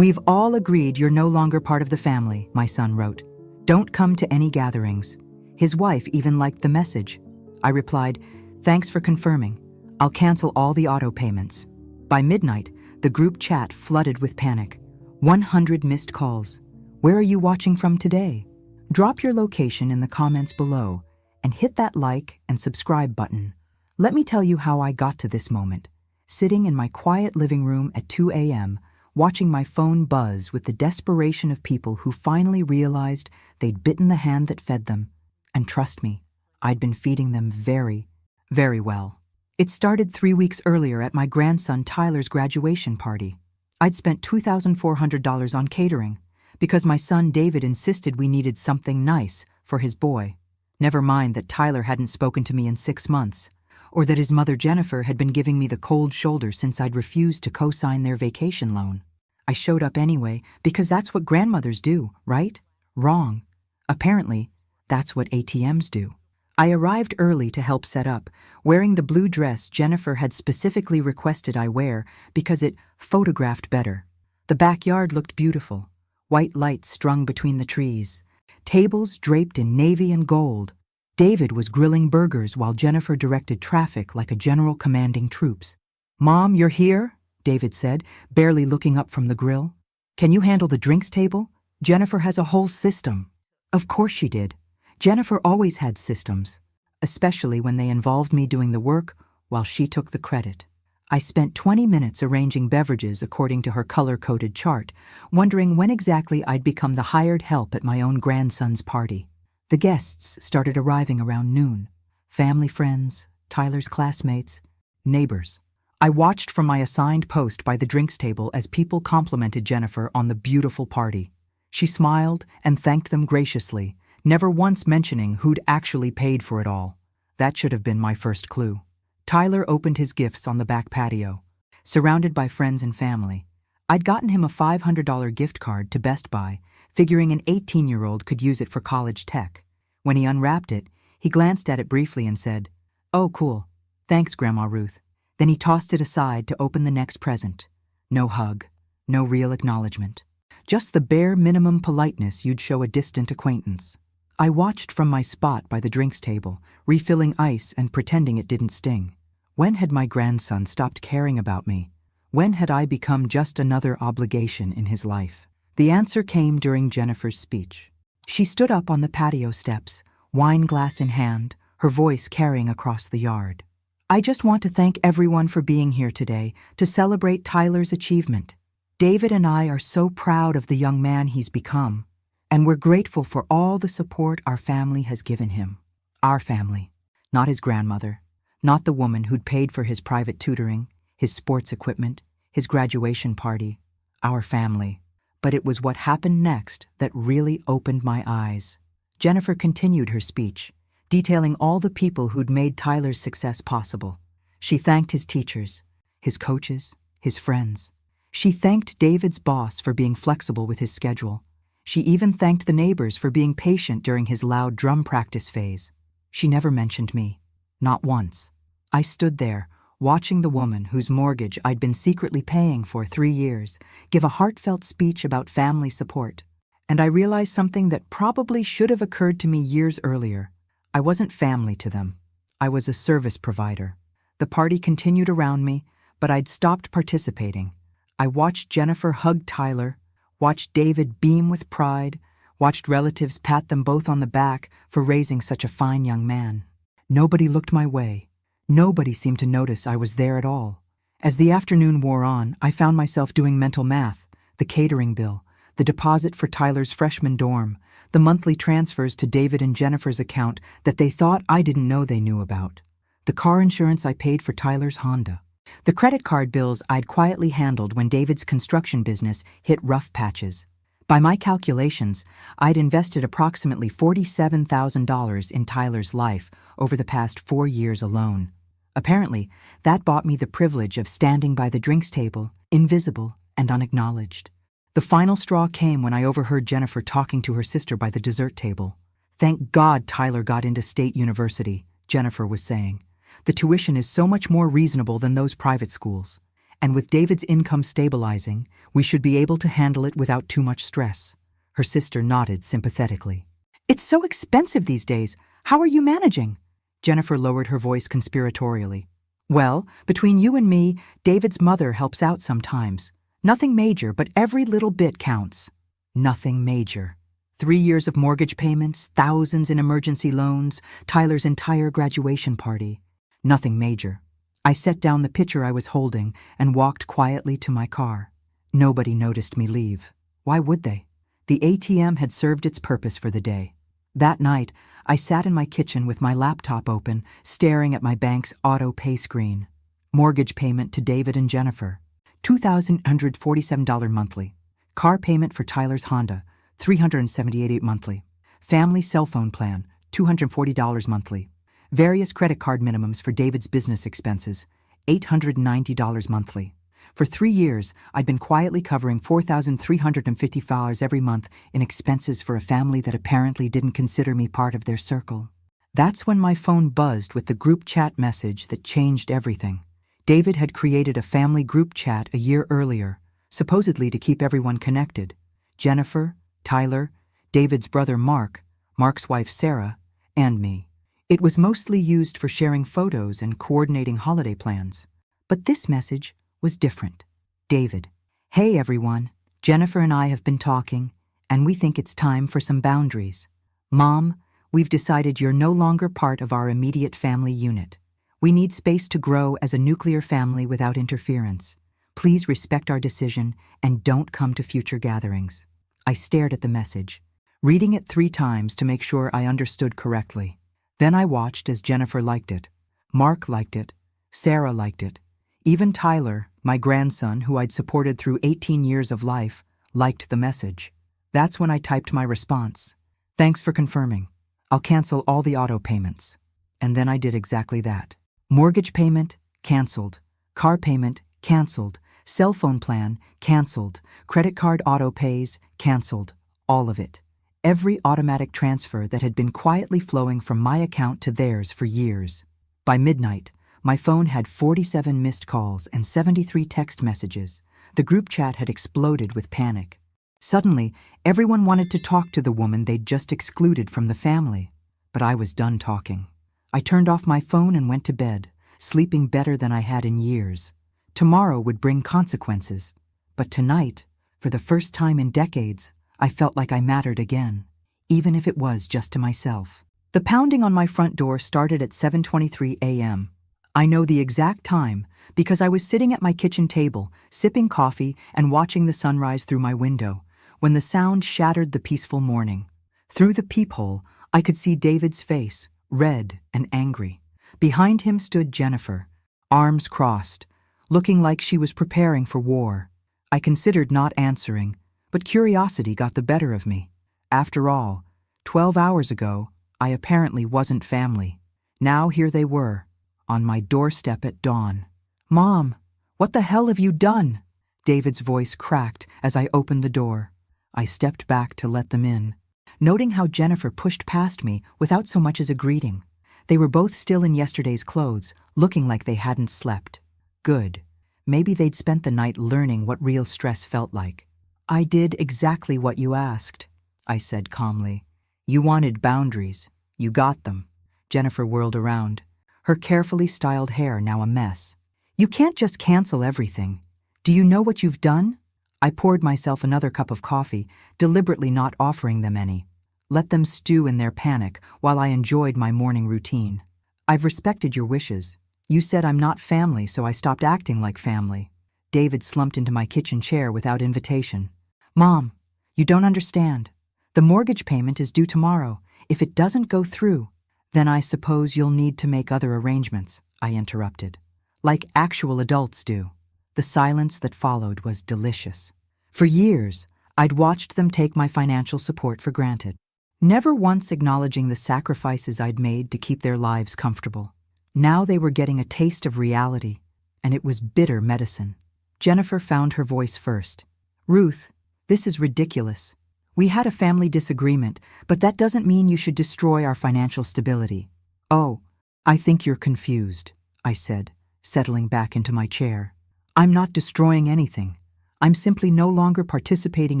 "We've all agreed you're no longer part of the family," my son wrote. "Don't come to any gatherings." His wife even liked the message. I replied, "Thanks for confirming. I'll cancel all the auto payments." By midnight, the group chat flooded with panic. 100 missed calls. "Where are you watching from today?" Drop your location in the comments below and hit that like and subscribe button. Let me tell you how I got to this moment. Sitting in my quiet living room at 2 a.m., watching my phone buzz with the desperation of people who finally realized they'd bitten the hand that fed them. And trust me, I'd been feeding them very, very well. It started 3 weeks earlier at my grandson Tyler's graduation party. I'd spent $2,400 on catering because my son David insisted we needed something nice for his boy. Never mind that Tyler hadn't spoken to me in 6 months, or that his mother Jennifer had been giving me the cold shoulder since I'd refused to co-sign their vacation loan. I showed up anyway because that's what grandmothers do, right? Wrong. Apparently, that's what ATMs do. I arrived early to help set up, wearing the blue dress Jennifer had specifically requested I wear because it photographed better. The backyard looked beautiful, white lights strung between the trees, tables draped in navy and gold. David was grilling burgers while Jennifer directed traffic like a general commanding troops. "Mom, you're here?" David said, barely looking up from the grill. "Can you handle the drinks table? Jennifer has a whole system." Of course she did. Jennifer always had systems, especially when they involved me doing the work while she took the credit. I spent 20 minutes arranging beverages according to her color-coded chart, wondering when exactly I'd become the hired help at my own grandson's party. The guests started arriving around noon. Family friends, Tyler's classmates, neighbors. I watched from my assigned post by the drinks table as people complimented Jennifer on the beautiful party. She smiled and thanked them graciously, never once mentioning who'd actually paid for it all. That should have been my first clue. Tyler opened his gifts on the back patio, surrounded by friends and family. I'd gotten him a $500 gift card to Best Buy, figuring an 18-year-old could use it for college tech. When he unwrapped it, he glanced at it briefly and said, "Oh, cool. Thanks, Grandma Ruth." Then he tossed it aside to open the next present. No hug, no real acknowledgement. Just the bare minimum politeness you'd show a distant acquaintance. I watched from my spot by the drinks table, refilling ice and pretending it didn't sting. When had my grandson stopped caring about me? When had I become just another obligation in his life? The answer came during Jennifer's speech. She stood up on the patio steps, wine glass in hand, her voice carrying across the yard. "I just want to thank everyone for being here today to celebrate Tyler's achievement. David and I are so proud of the young man he's become, and we're grateful for all the support our family has given him." Our family, not his grandmother, not the woman who'd paid for his private tutoring, his sports equipment, his graduation party. Our family. But it was what happened next that really opened my eyes. Jennifer continued her speech, detailing all the people who'd made Tyler's success possible. She thanked his teachers, his coaches, his friends. She thanked David's boss for being flexible with his schedule. She even thanked the neighbors for being patient during his loud drum practice phase. She never mentioned me. Not once. I stood there, watching the woman whose mortgage I'd been secretly paying for 3 years give a heartfelt speech about family support. And I realized something that probably should have occurred to me years earlier. I wasn't family to them. I was a service provider. The party continued around me, but I'd stopped participating. I watched Jennifer hug Tyler, watched David beam with pride, watched relatives pat them both on the back for raising such a fine young man. Nobody looked my way. Nobody seemed to notice I was there at all. As the afternoon wore on, I found myself doing mental math, the catering bill, the deposit for Tyler's freshman dorm, the monthly transfers to David and Jennifer's account that they thought I didn't know they knew about, the car insurance I paid for Tyler's Honda, the credit card bills I'd quietly handled when David's construction business hit rough patches. By my calculations, I'd invested approximately $47,000 in Tyler's life over the past 4 years alone. Apparently, that bought me the privilege of standing by the drinks table, invisible and unacknowledged. The final straw came when I overheard Jennifer talking to her sister by the dessert table. "Thank God Tyler got into State University," Jennifer was saying. "The tuition is so much more reasonable than those private schools. And with David's income stabilizing, we should be able to handle it without too much stress. Her sister nodded sympathetically. It's so expensive these days. How are you managing? Jennifer lowered her voice conspiratorially. Well, between you and me, David's mother helps out sometimes. Nothing major, but every little bit counts. Nothing major. 3 years of mortgage payments, thousands in emergency loans, Tyler's entire graduation party. Nothing major. I set down the pitcher I was holding and walked quietly to my car. Nobody noticed me leave. Why would they? The ATM had served its purpose for the day. That night, I sat in my kitchen with my laptop open, staring at my bank's auto pay screen. Mortgage payment to David and Jennifer, $2,147 monthly. Car payment for Tyler's Honda, $378 monthly. Family cell phone plan, $240 monthly. Various credit card minimums for David's business expenses, $890 monthly. For 3 years, I'd been quietly covering $4,350 every month in expenses for a family that apparently didn't consider me part of their circle. That's when my phone buzzed with the group chat message that changed everything. David had created a family group chat a year earlier, supposedly to keep everyone connected. Jennifer, Tyler, David's brother Mark, Mark's wife Sarah, and me. It was mostly used for sharing photos and coordinating holiday plans. But this message was different. David: Hey everyone, Jennifer and I have been talking, and we think it's time for some boundaries. Mom, we've decided you're no longer part of our immediate family unit. We need space to grow as a nuclear family without interference. Please respect our decision and don't come to future gatherings. I stared at the message, reading it 3 times to make sure I understood correctly. Then I watched as Jennifer liked it. Mark liked it. Sarah liked it. Even Tyler, my grandson, who I'd supported through 18 years of life, liked the message. That's when I typed my response. Thanks for confirming. I'll cancel all the auto payments. And then I did exactly that. Mortgage payment, canceled. Car payment, canceled. Cell phone plan, canceled. Credit card auto pays, canceled. All of it. Every automatic transfer that had been quietly flowing from my account to theirs for years. By midnight, my phone had 47 missed calls and 73 text messages. The group chat had exploded with panic. Suddenly, everyone wanted to talk to the woman they'd just excluded from the family. But I was done talking. I turned off my phone and went to bed, sleeping better than I had in years. Tomorrow would bring consequences. But tonight, for the first time in decades, I felt like I mattered again, even if it was just to myself. The pounding on my front door started at 7:23 a.m. I know the exact time because I was sitting at my kitchen table, sipping coffee and watching the sunrise through my window, when the sound shattered the peaceful morning. Through the peephole, I could see David's face, red and angry. Behind him stood Jennifer, arms crossed, looking like she was preparing for war. I considered not answering, but curiosity got the better of me. After all, 12 hours ago, I apparently wasn't family. Now here they were, on my doorstep at dawn. Mom, what the hell have you done? David's voice cracked as I opened the door. I stepped back to let them in, noting how Jennifer pushed past me without so much as a greeting. They were both still in yesterday's clothes, looking like they hadn't slept. Good. Maybe they'd spent the night learning what real stress felt like. I did exactly what you asked, I said calmly. You wanted boundaries. You got them. Jennifer whirled around, her carefully styled hair now a mess. You can't just cancel everything. Do you know what you've done? I poured myself another cup of coffee, deliberately not offering them any. Let them stew in their panic while I enjoyed my morning routine. I've respected your wishes. You said I'm not family, so I stopped acting like family. David slumped into my kitchen chair without invitation. Mom, you don't understand. The mortgage payment is due tomorrow. If it doesn't go through, then I suppose you'll need to make other arrangements, I interrupted. Like actual adults do. The silence that followed was delicious. For years, I'd watched them take my financial support for granted, never once acknowledging the sacrifices I'd made to keep their lives comfortable. Now they were getting a taste of reality, and it was bitter medicine. Jennifer found her voice first. Ruth, this is ridiculous. We had a family disagreement, but that doesn't mean you should destroy our financial stability. Oh, I think you're confused, I said, settling back into my chair. I'm not destroying anything. I'm simply no longer participating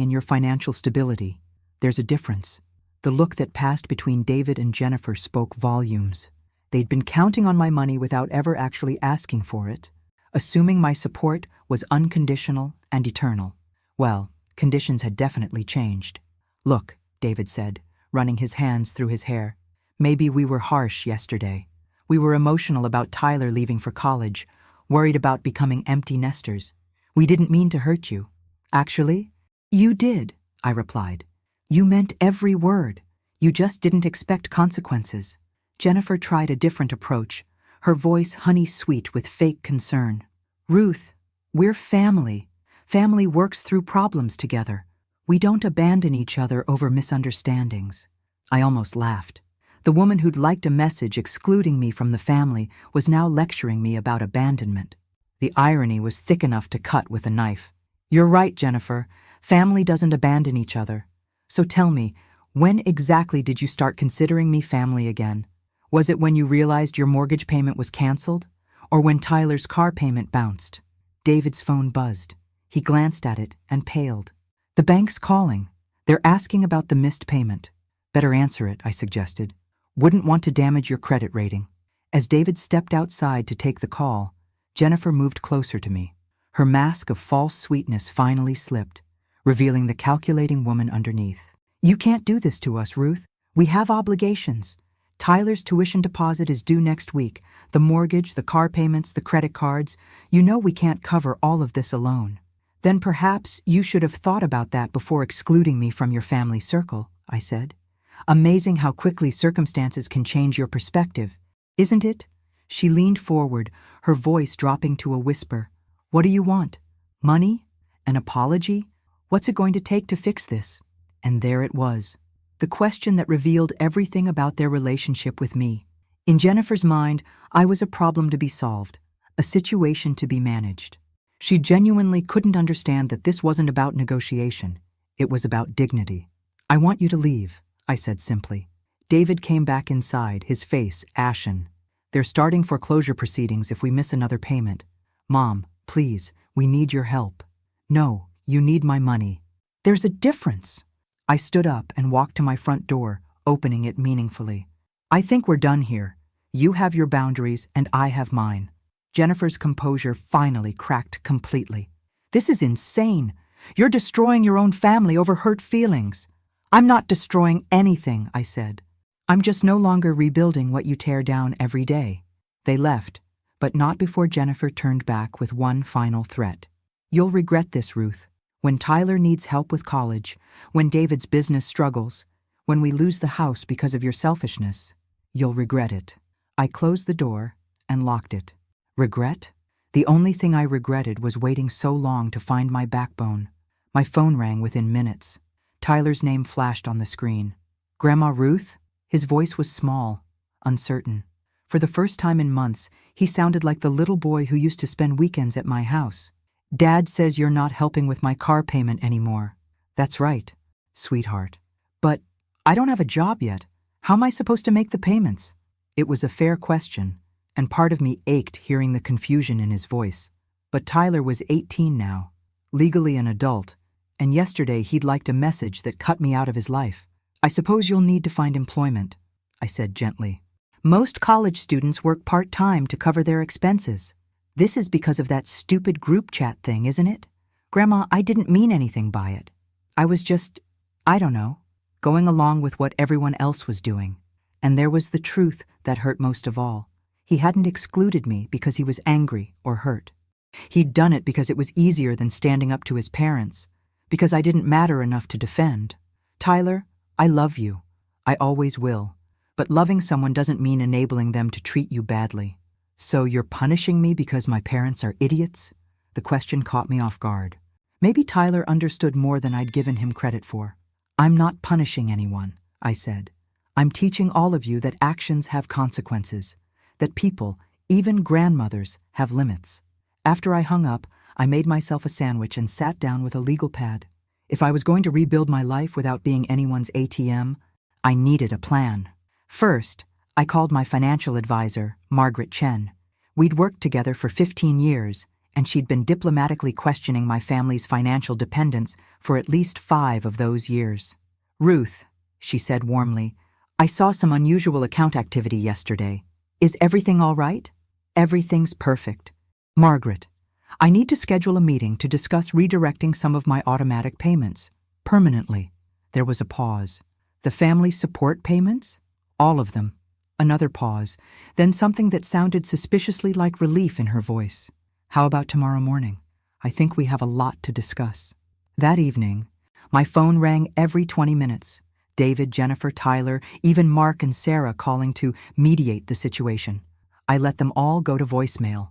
in your financial stability. There's a difference. The look that passed between David and Jennifer spoke volumes. They'd been counting on my money without ever actually asking for it, assuming my support was unconditional and eternal. Well, conditions had definitely changed. Look, David said, running his hands through his hair. Maybe we were harsh yesterday. We were emotional about Tyler leaving for college, worried about becoming empty nesters. We didn't mean to hurt you. Actually, you did, I replied. You meant every word. You just didn't expect consequences. Jennifer tried a different approach, her voice honey-sweet with fake concern. Ruth, we're family. Family works through problems together. We don't abandon each other over misunderstandings. I almost laughed. The woman who'd liked a message excluding me from the family was now lecturing me about abandonment. The irony was thick enough to cut with a knife. You're right, Jennifer. Family doesn't abandon each other. So tell me, when exactly did you start considering me family again? Was it when you realized your mortgage payment was canceled? Or when Tyler's car payment bounced? David's phone buzzed. He glanced at it and paled. The bank's calling. They're asking about the missed payment. Better answer it, I suggested. Wouldn't want to damage your credit rating. As David stepped outside to take the call, Jennifer moved closer to me. Her mask of false sweetness finally slipped, revealing the calculating woman underneath. You can't do this to us, Ruth. We have obligations. Tyler's tuition deposit is due next week. The mortgage, the car payments, the credit cards. You know we can't cover all of this alone. Then perhaps you should have thought about that before excluding me from your family circle, I said. Amazing how quickly circumstances can change your perspective, isn't it? She leaned forward, her voice dropping to a whisper. What do you want? Money? An apology? What's it going to take to fix this? And there it was. The question that revealed everything about their relationship with me. In Jennifer's mind, I was a problem to be solved, a situation to be managed. She genuinely couldn't understand that this wasn't about negotiation. It was about dignity. I want you to leave, I said simply. David came back inside, his face ashen. They're starting foreclosure proceedings if we miss another payment. Mom, please, we need your help. No, you need my money. There's a difference. I stood up and walked to my front door, opening it meaningfully. I think we're done here. You have your boundaries and I have mine. Jennifer's composure finally cracked completely. This is insane. You're destroying your own family over hurt feelings. I'm not destroying anything, I said. I'm just no longer rebuilding what you tear down every day. They left, but not before Jennifer turned back with one final threat. You'll regret this, Ruth. When Tyler needs help with college, when David's business struggles, when we lose the house because of your selfishness, you'll regret it. I closed the door and locked it. Regret? The only thing I regretted was waiting so long to find my backbone. My phone rang within minutes. Tyler's name flashed on the screen. Grandma Ruth? His voice was small, uncertain. For the first time in months, he sounded like the little boy who used to spend weekends at my house. Dad says you're not helping with my car payment anymore. That's right, sweetheart. But I don't have a job yet. How am I supposed to make the payments? It was a fair question, and part of me ached hearing the confusion in his voice. But Tyler was 18 now, legally an adult, and yesterday he'd liked a message that cut me out of his life. I suppose you'll need to find employment, I said gently. Most college students work part-time to cover their expenses. This is because of that stupid group chat thing, isn't it? Grandma, I didn't mean anything by it. I was just, I don't know, going along with what everyone else was doing. And there was the truth that hurt most of all. He hadn't excluded me because he was angry or hurt. He'd done it because it was easier than standing up to his parents, because I didn't matter enough to defend. Tyler, I love you. I always will. But loving someone doesn't mean enabling them to treat you badly. So you're punishing me because my parents are idiots? The question caught me off guard. Maybe Tyler understood more than I'd given him credit for. I'm not punishing anyone, I said. I'm teaching all of you that actions have consequences, that people, even grandmothers, have limits. After I hung up, I made myself a sandwich and sat down with a legal pad. If I was going to rebuild my life without being anyone's ATM, I needed a plan. First, I called my financial advisor, Margaret Chen. We'd worked together for 15 years, and she'd been diplomatically questioning my family's financial dependence for at least 5 of those years. "Ruth," she said warmly, "I saw some unusual account activity yesterday. Is everything all right?" "Everything's perfect." "Margaret, I need to schedule a meeting to discuss redirecting some of my automatic payments. Permanently." There was a pause. "The family support payments?" "All of them." Another pause, then something that sounded suspiciously like relief in her voice. "How about tomorrow morning? I think we have a lot to discuss." That evening, my phone rang every 20 minutes. David, Jennifer, Tyler, even Mark and Sarah calling to mediate the situation. I let them all go to voicemail.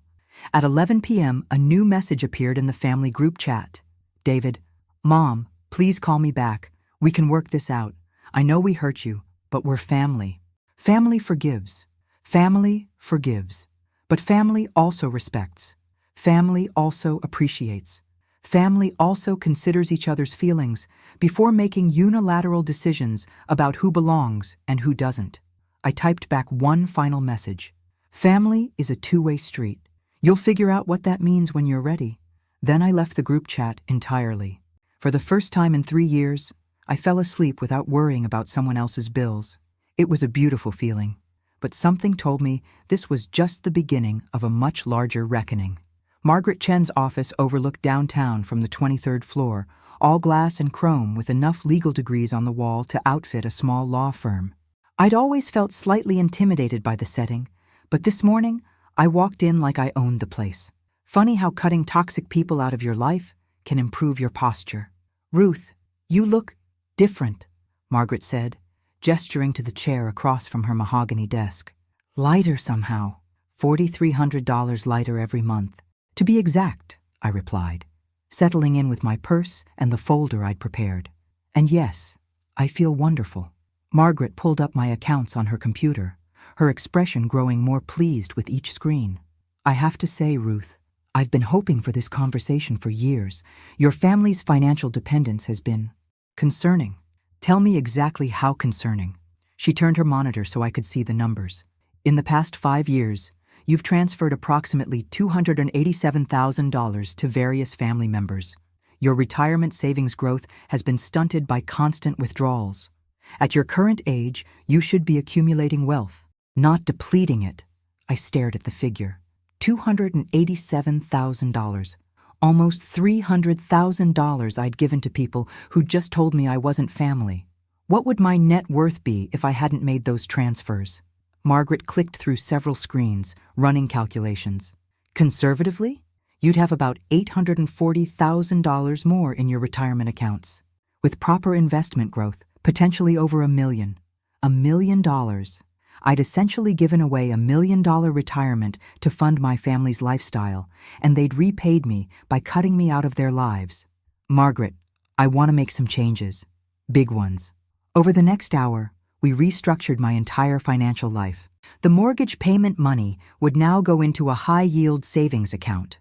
At 11 p.m., a new message appeared in the family group chat. "David, Mom, please call me back. We can work this out. I know we hurt you, but we're family." Family forgives. Family forgives. But family also respects. Family also appreciates. Family also considers each other's feelings before making unilateral decisions about who belongs and who doesn't. I typed back one final message. Family is a two-way street. You'll figure out what that means when you're ready. Then I left the group chat entirely. For the first time in 3 years, I fell asleep without worrying about someone else's bills. It was a beautiful feeling, but something told me this was just the beginning of a much larger reckoning. Margaret Chen's office overlooked downtown from the 23rd floor, all glass and chrome with enough legal degrees on the wall to outfit a small law firm. I'd always felt slightly intimidated by the setting, but this morning I walked in like I owned the place. Funny how cutting toxic people out of your life can improve your posture. "Ruth, you look different," Margaret said, gesturing to the chair across from her mahogany desk. "Lighter somehow. $4,300 lighter every month. To be exact," I replied, settling in with my purse and the folder I'd prepared. "And yes, I feel wonderful." Margaret pulled up my accounts on her computer, her expression growing more pleased with each screen. "I have to say, Ruth, I've been hoping for this conversation for years. Your family's financial dependence has been concerning." "Tell me exactly how concerning." She turned her monitor so I could see the numbers. "In the past 5 years, you've transferred approximately $287,000 to various family members. Your retirement savings growth has been stunted by constant withdrawals. At your current age, you should be accumulating wealth, not depleting it." I stared at the figure. $287,000. Almost $300,000 I'd given to people who just told me I wasn't family. What would my net worth be if I hadn't made those transfers? Margaret clicked through several screens, running calculations. "Conservatively, you'd have about $840,000 more in your retirement accounts. With proper investment growth, potentially over $1 million. $1 million. I'd essentially given away $1 million retirement to fund my family's lifestyle, and they'd repaid me by cutting me out of their lives. Margaret, I want to make some changes. Big ones." Over the next hour, we restructured my entire financial life. The mortgage payment money would now go into a high-yield savings account.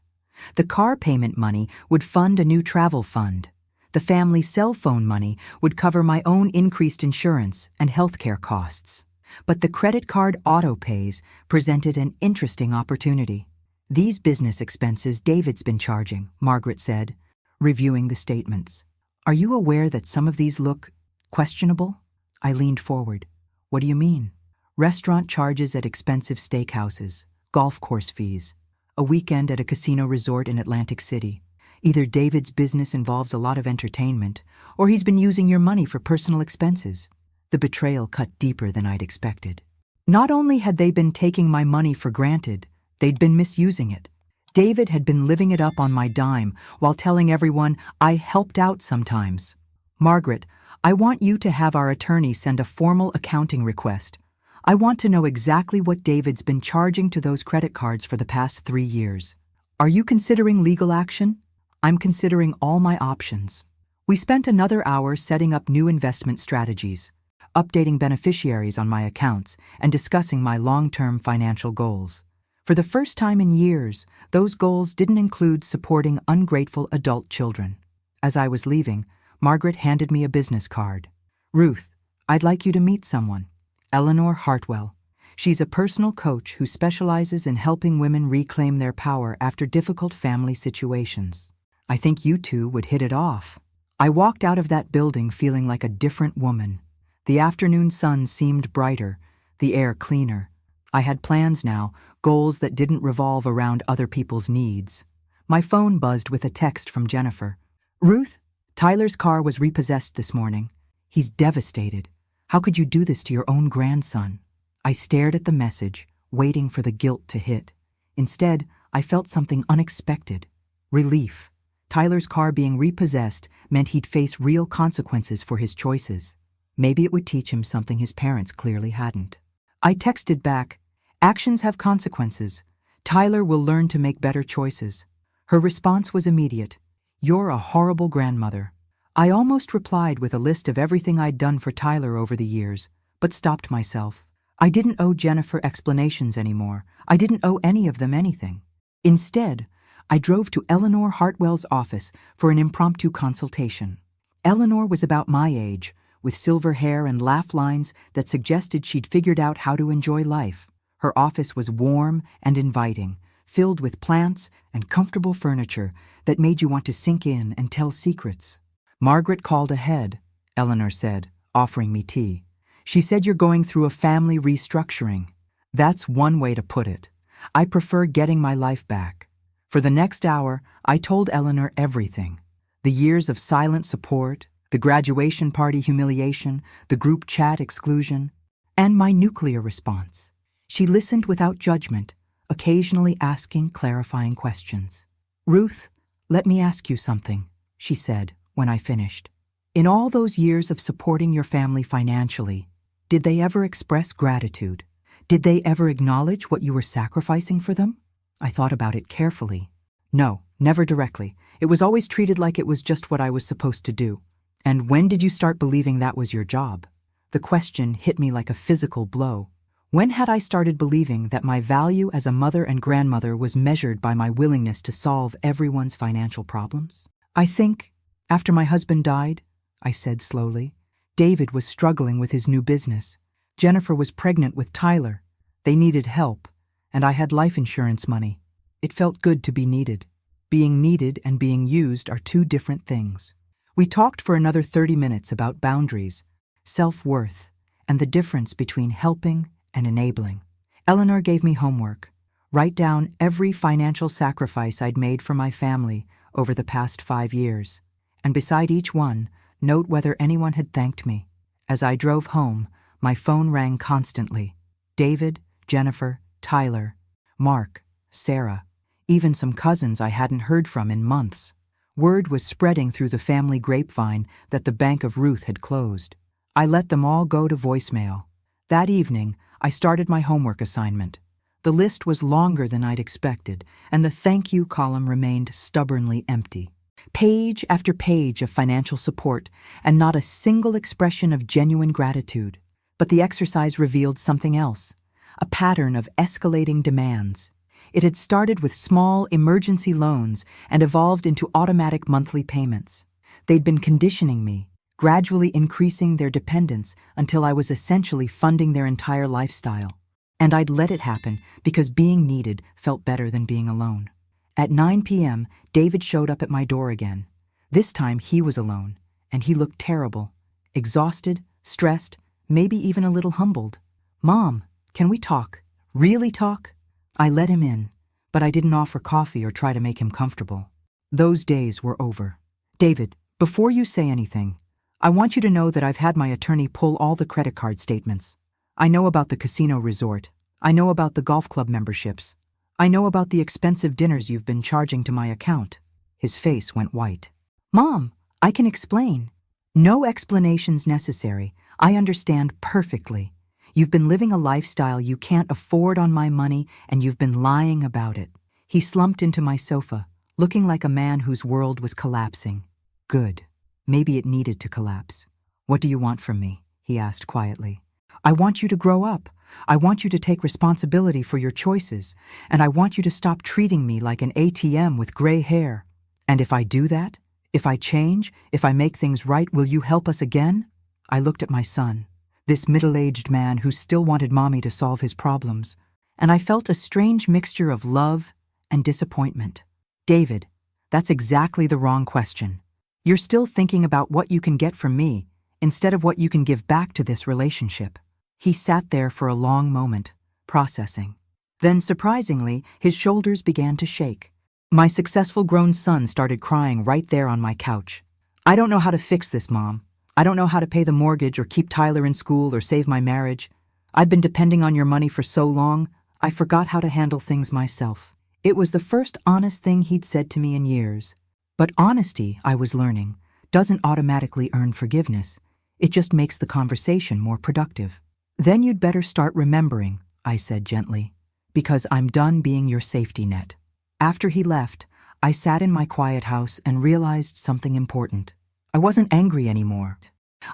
The car payment money would fund a new travel fund. The family cell phone money would cover my own increased insurance and healthcare costs. But the credit card auto-pays presented an interesting opportunity. "These business expenses David's been charging," Margaret said, reviewing the statements. "Are you aware that some of these look questionable?" I leaned forward. "What do you mean?" "Restaurant charges at expensive steakhouses, golf course fees, a weekend at a casino resort in Atlantic City. Either David's business involves a lot of entertainment, or he's been using your money for personal expenses." The betrayal cut deeper than I'd expected. Not only had they been taking my money for granted, they'd been misusing it. David had been living it up on my dime while telling everyone I helped out sometimes. "Margaret, I want you to have our attorney send a formal accounting request. I want to know exactly what David's been charging to those credit cards for the past 3 years. Are you considering legal action?" "I'm considering all my options." We spent another hour setting up new investment strategies, updating beneficiaries on my accounts, and discussing my long-term financial goals. For the first time in years, those goals didn't include supporting ungrateful adult children. As I was leaving, Margaret handed me a business card. "Ruth, I'd like you to meet someone. Eleanor Hartwell. She's a personal coach who specializes in helping women reclaim their power after difficult family situations. I think you two would hit it off. I walked out of that building feeling like a different woman. The afternoon sun seemed brighter, the air cleaner. I had plans now, goals that didn't revolve around other people's needs. My phone buzzed with a text from Jennifer. "Ruth, Tyler's car was repossessed this morning. He's devastated. How could you do this to your own grandson?" I stared at the message, waiting for the guilt to hit. Instead, I felt something unexpected. Relief. Tyler's car being repossessed meant he'd face real consequences for his choices. Maybe it would teach him something his parents clearly hadn't. I texted back, "Actions have consequences. Tyler will learn to make better choices." Her response was immediate. "You're a horrible grandmother." I almost replied with a list of everything I'd done for Tyler over the years, but stopped myself. I didn't owe Jennifer explanations anymore. I didn't owe any of them anything. Instead, I drove to Eleanor Hartwell's office for an impromptu consultation. Eleanor was about my age, with silver hair and laugh lines that suggested she'd figured out how to enjoy life. Her office was warm and inviting, filled with plants and comfortable furniture that made you want to sink in and tell secrets. "Margaret called ahead," Eleanor said, offering me tea. "She said you're going through a family restructuring." That's one way to put it. I prefer getting my life back. For the next hour, I told Eleanor everything. The years of silent support, the graduation party humiliation, the group chat exclusion, and my nuclear response. She listened without judgment, occasionally asking clarifying questions. "Ruth, let me ask you something," she said when I finished. "In all those years of supporting your family financially, did they ever express gratitude? Did they ever acknowledge what you were sacrificing for them?" I thought about it carefully. "No, never directly. It was always treated like it was just what I was supposed to do." "And when did you start believing that was your job?" The question hit me like a physical blow. When had I started believing that my value as a mother and grandmother was measured by my willingness to solve everyone's financial problems? "I think, after my husband died," I said slowly. "David was struggling with his new business. Jennifer was pregnant with Tyler. They needed help, and I had life insurance money. It felt good to be needed. Being needed and being used are two different things." We talked for another 30 minutes about boundaries, self-worth, and the difference between helping and enabling. Eleanor gave me homework. Write down every financial sacrifice I'd made for my family over the past 5 years, and beside each one, note whether anyone had thanked me. As I drove home, my phone rang constantly. David, Jennifer, Tyler, Mark, Sarah, even some cousins I hadn't heard from in months. Word was spreading through the family grapevine that the Bank of Ruth had closed. I let them all go to voicemail. That evening, I started my homework assignment. The list was longer than I'd expected, and the thank you column remained stubbornly empty. Page after page of financial support, and not a single expression of genuine gratitude. But the exercise revealed something else, a pattern of escalating demands. It had started with small emergency loans and evolved into automatic monthly payments. They'd been conditioning me, gradually increasing their dependence until I was essentially funding their entire lifestyle. And I'd let it happen because being needed felt better than being alone. At 9 p.m., David showed up at my door again. This time he was alone, and he looked terrible. Exhausted, stressed, maybe even a little humbled. "Mom, can we talk? Really talk?" I let him in, but I didn't offer coffee or try to make him comfortable. Those days were over. "David, before you say anything, I want you to know that I've had my attorney pull all the credit card statements. I know about the casino resort. I know about the golf club memberships. I know about the expensive dinners you've been charging to my account." His face went white. "Mom, I can explain." "No explanations necessary. I understand perfectly. You've been living a lifestyle you can't afford on my money, and you've been lying about it." He slumped into my sofa, looking like a man whose world was collapsing. Good. Maybe it needed to collapse. "What do you want from me?" he asked quietly. "I want you to grow up. I want you to take responsibility for your choices, and I want you to stop treating me like an ATM with gray hair. And if I do that, if I change, if I make things right, will you help us again?" I looked at my son. this middle-aged man who still wanted Mommy to solve his problems, and I felt a strange mixture of love and disappointment. David, that's exactly the wrong question. You're still thinking about what you can get from me instead of what you can give back to this relationship. He sat there for a long moment, processing. Then, surprisingly, his shoulders began to shake. My successful grown son started crying right there on my couch. I don't know how to fix this, Mom. I don't know how to pay the mortgage or keep Tyler in school or save my marriage. I've been depending on your money for so long, I forgot how to handle things myself. It was the first honest thing he'd said to me in years. But honesty, I was learning, doesn't automatically earn forgiveness. It just makes the conversation more productive. Then you'd better start remembering, I said gently, because I'm done being your safety net. After he left, I sat in my quiet house and realized something important. I wasn't angry anymore.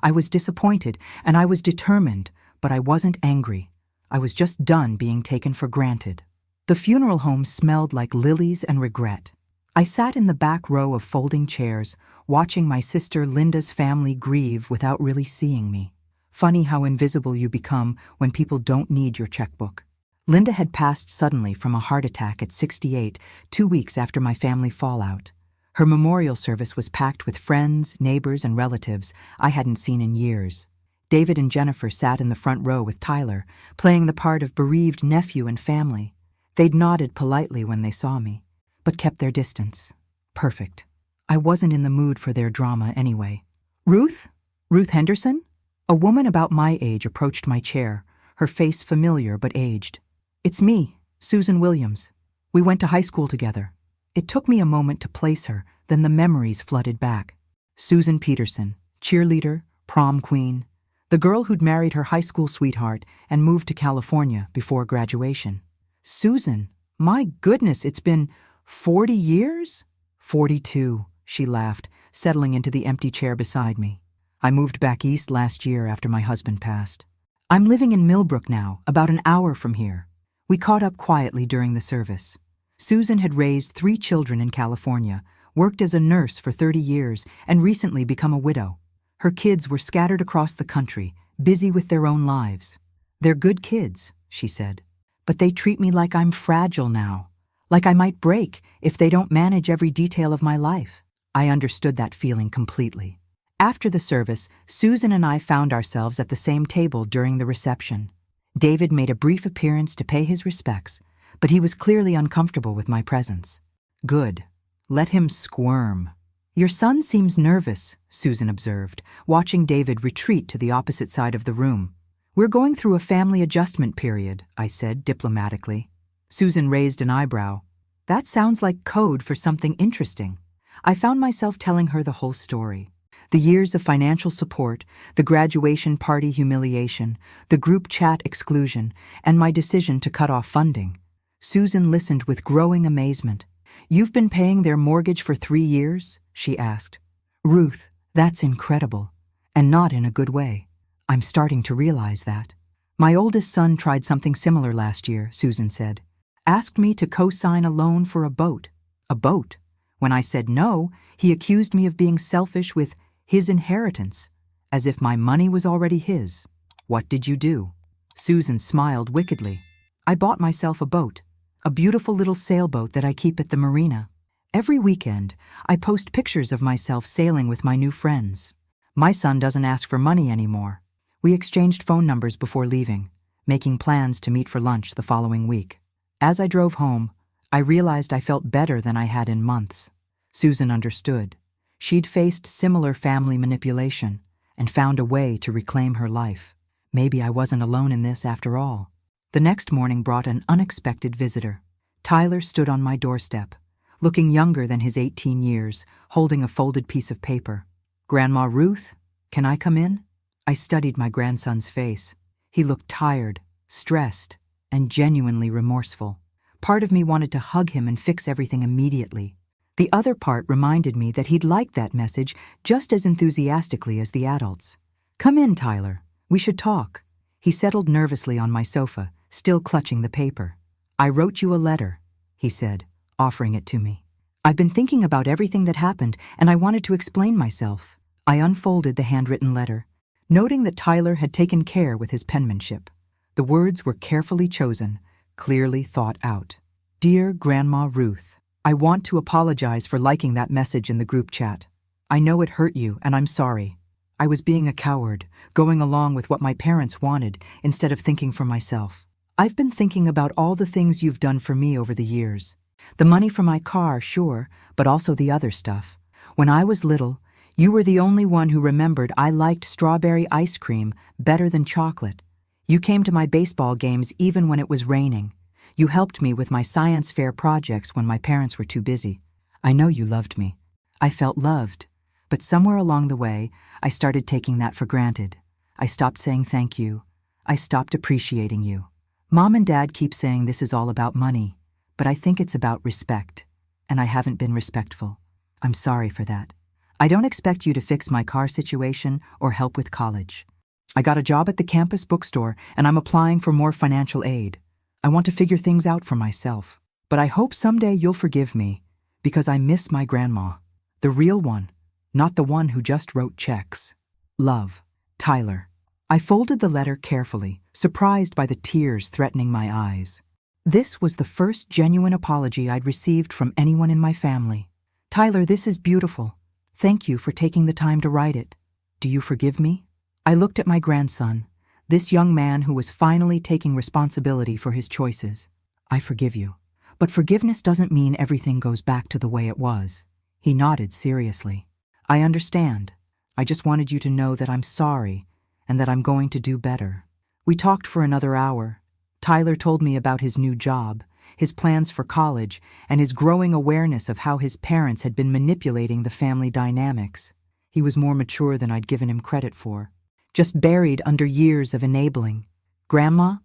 I was disappointed and I was determined, but I wasn't angry. I was just done being taken for granted. The funeral home smelled like lilies and regret. I sat in the back row of folding chairs, watching my sister Linda's family grieve without really seeing me. Funny how invisible you become when people don't need your checkbook. Linda had passed suddenly from a heart attack at 68, 2 weeks after my family fallout. Her memorial service was packed with friends, neighbors, and relatives I hadn't seen in years. David and Jennifer sat in the front row with Tyler, playing the part of bereaved nephew and family. They'd nodded politely when they saw me, but kept their distance. Perfect. I wasn't in the mood for their drama anyway. Ruth? Ruth Henderson? A woman about my age approached my chair, her face familiar but aged. It's me, Susan Williams. We went to high school together. It took me a moment to place her, then the memories flooded back. Susan Peterson, cheerleader, prom queen, the girl who'd married her high school sweetheart and moved to California before graduation. Susan, my goodness, it's been 40 years? 42, she laughed, settling into the empty chair beside me. I moved back east last year after my husband passed. I'm living in Millbrook now, about an hour from here. We caught up quietly during the service. Susan had raised 3 children in California, worked as a nurse for 30 years, and recently become a widow. Her kids were scattered across the country, busy with their own lives. They're good kids, she said, but they treat me like I'm fragile now, like I might break if they don't manage every detail of my life. I understood that feeling completely. After the service, Susan and I found ourselves at the same table during the reception. David made a brief appearance to pay his respects, but he was clearly uncomfortable with my presence. Good. Let him squirm. Your son seems nervous, Susan observed, watching David retreat to the opposite side of the room. We're going through a family adjustment period, I said diplomatically. Susan raised an eyebrow. That sounds like code for something interesting. I found myself telling her the whole story. The years of financial support, the graduation party humiliation, the group chat exclusion, and my decision to cut off funding. Susan listened with growing amazement. You've been paying their mortgage for 3 years? She asked. Ruth, that's incredible. And not in a good way. I'm starting to realize that. My oldest son tried something similar last year, Susan said. Asked me to co-sign a loan for a boat. A boat? When I said no, he accused me of being selfish with his inheritance, as if my money was already his. What did you do? Susan smiled wickedly. I bought myself a boat, a beautiful little sailboat that I keep at the marina. Every weekend, I post pictures of myself sailing with my new friends. My son doesn't ask for money anymore. We exchanged phone numbers before leaving, making plans to meet for lunch the following week. As I drove home, I realized I felt better than I had in months. Susan understood. She'd faced similar family manipulation and found a way to reclaim her life. Maybe I wasn't alone in this after all. The next morning brought an unexpected visitor. Tyler stood on my doorstep, looking younger than his 18 years, holding a folded piece of paper. Grandma Ruth, can I come in? I studied my grandson's face. He looked tired, stressed, and genuinely remorseful. Part of me wanted to hug him and fix everything immediately. The other part reminded me that he'd liked that message just as enthusiastically as the adults. Come in, Tyler. We should talk. He settled nervously on my sofa, still clutching the paper. I wrote you a letter, he said, offering it to me. I've been thinking about everything that happened, and I wanted to explain myself. I unfolded the handwritten letter. noting that Tyler had taken care with his penmanship. The words were carefully chosen, clearly thought out. Dear Grandma Ruth, I want to apologize for liking that message in the group chat. I know it hurt you, and I'm sorry. I was being a coward, going along with what my parents wanted instead of thinking for myself. I've been thinking about all the things you've done for me over the years. The money for my car, sure, but also the other stuff. When I was little, you were the only one who remembered I liked strawberry ice cream better than chocolate. You came to my baseball games even when it was raining. You helped me with my science fair projects when my parents were too busy. I know you loved me. I felt loved. But somewhere along the way, I started taking that for granted. I stopped saying thank you. I stopped appreciating you. Mom and Dad keep saying this is all about money, but I think it's about respect, and I haven't been respectful. I'm sorry for that. I don't expect you to fix my car situation or help with college. I got a job at the campus bookstore, and I'm applying for more financial aid. I want to figure things out for myself, but I hope someday you'll forgive me, because I miss my grandma, the real one, not the one who just wrote checks. Love, Tyler. I folded the letter carefully, surprised by the tears threatening my eyes. This was the first genuine apology I'd received from anyone in my family. Tyler, this is beautiful. Thank you for taking the time to write it. Do you forgive me? I looked at my grandson, this young man who was finally taking responsibility for his choices. I forgive you. But forgiveness doesn't mean everything goes back to the way it was. He nodded seriously. I understand. I just wanted you to know that I'm sorry and that I'm going to do better. We talked for another hour. Tyler told me about his new job, his plans for college, and his growing awareness of how his parents had been manipulating the family dynamics. He was more mature than I'd given him credit for, just buried under years of enabling. Grandma,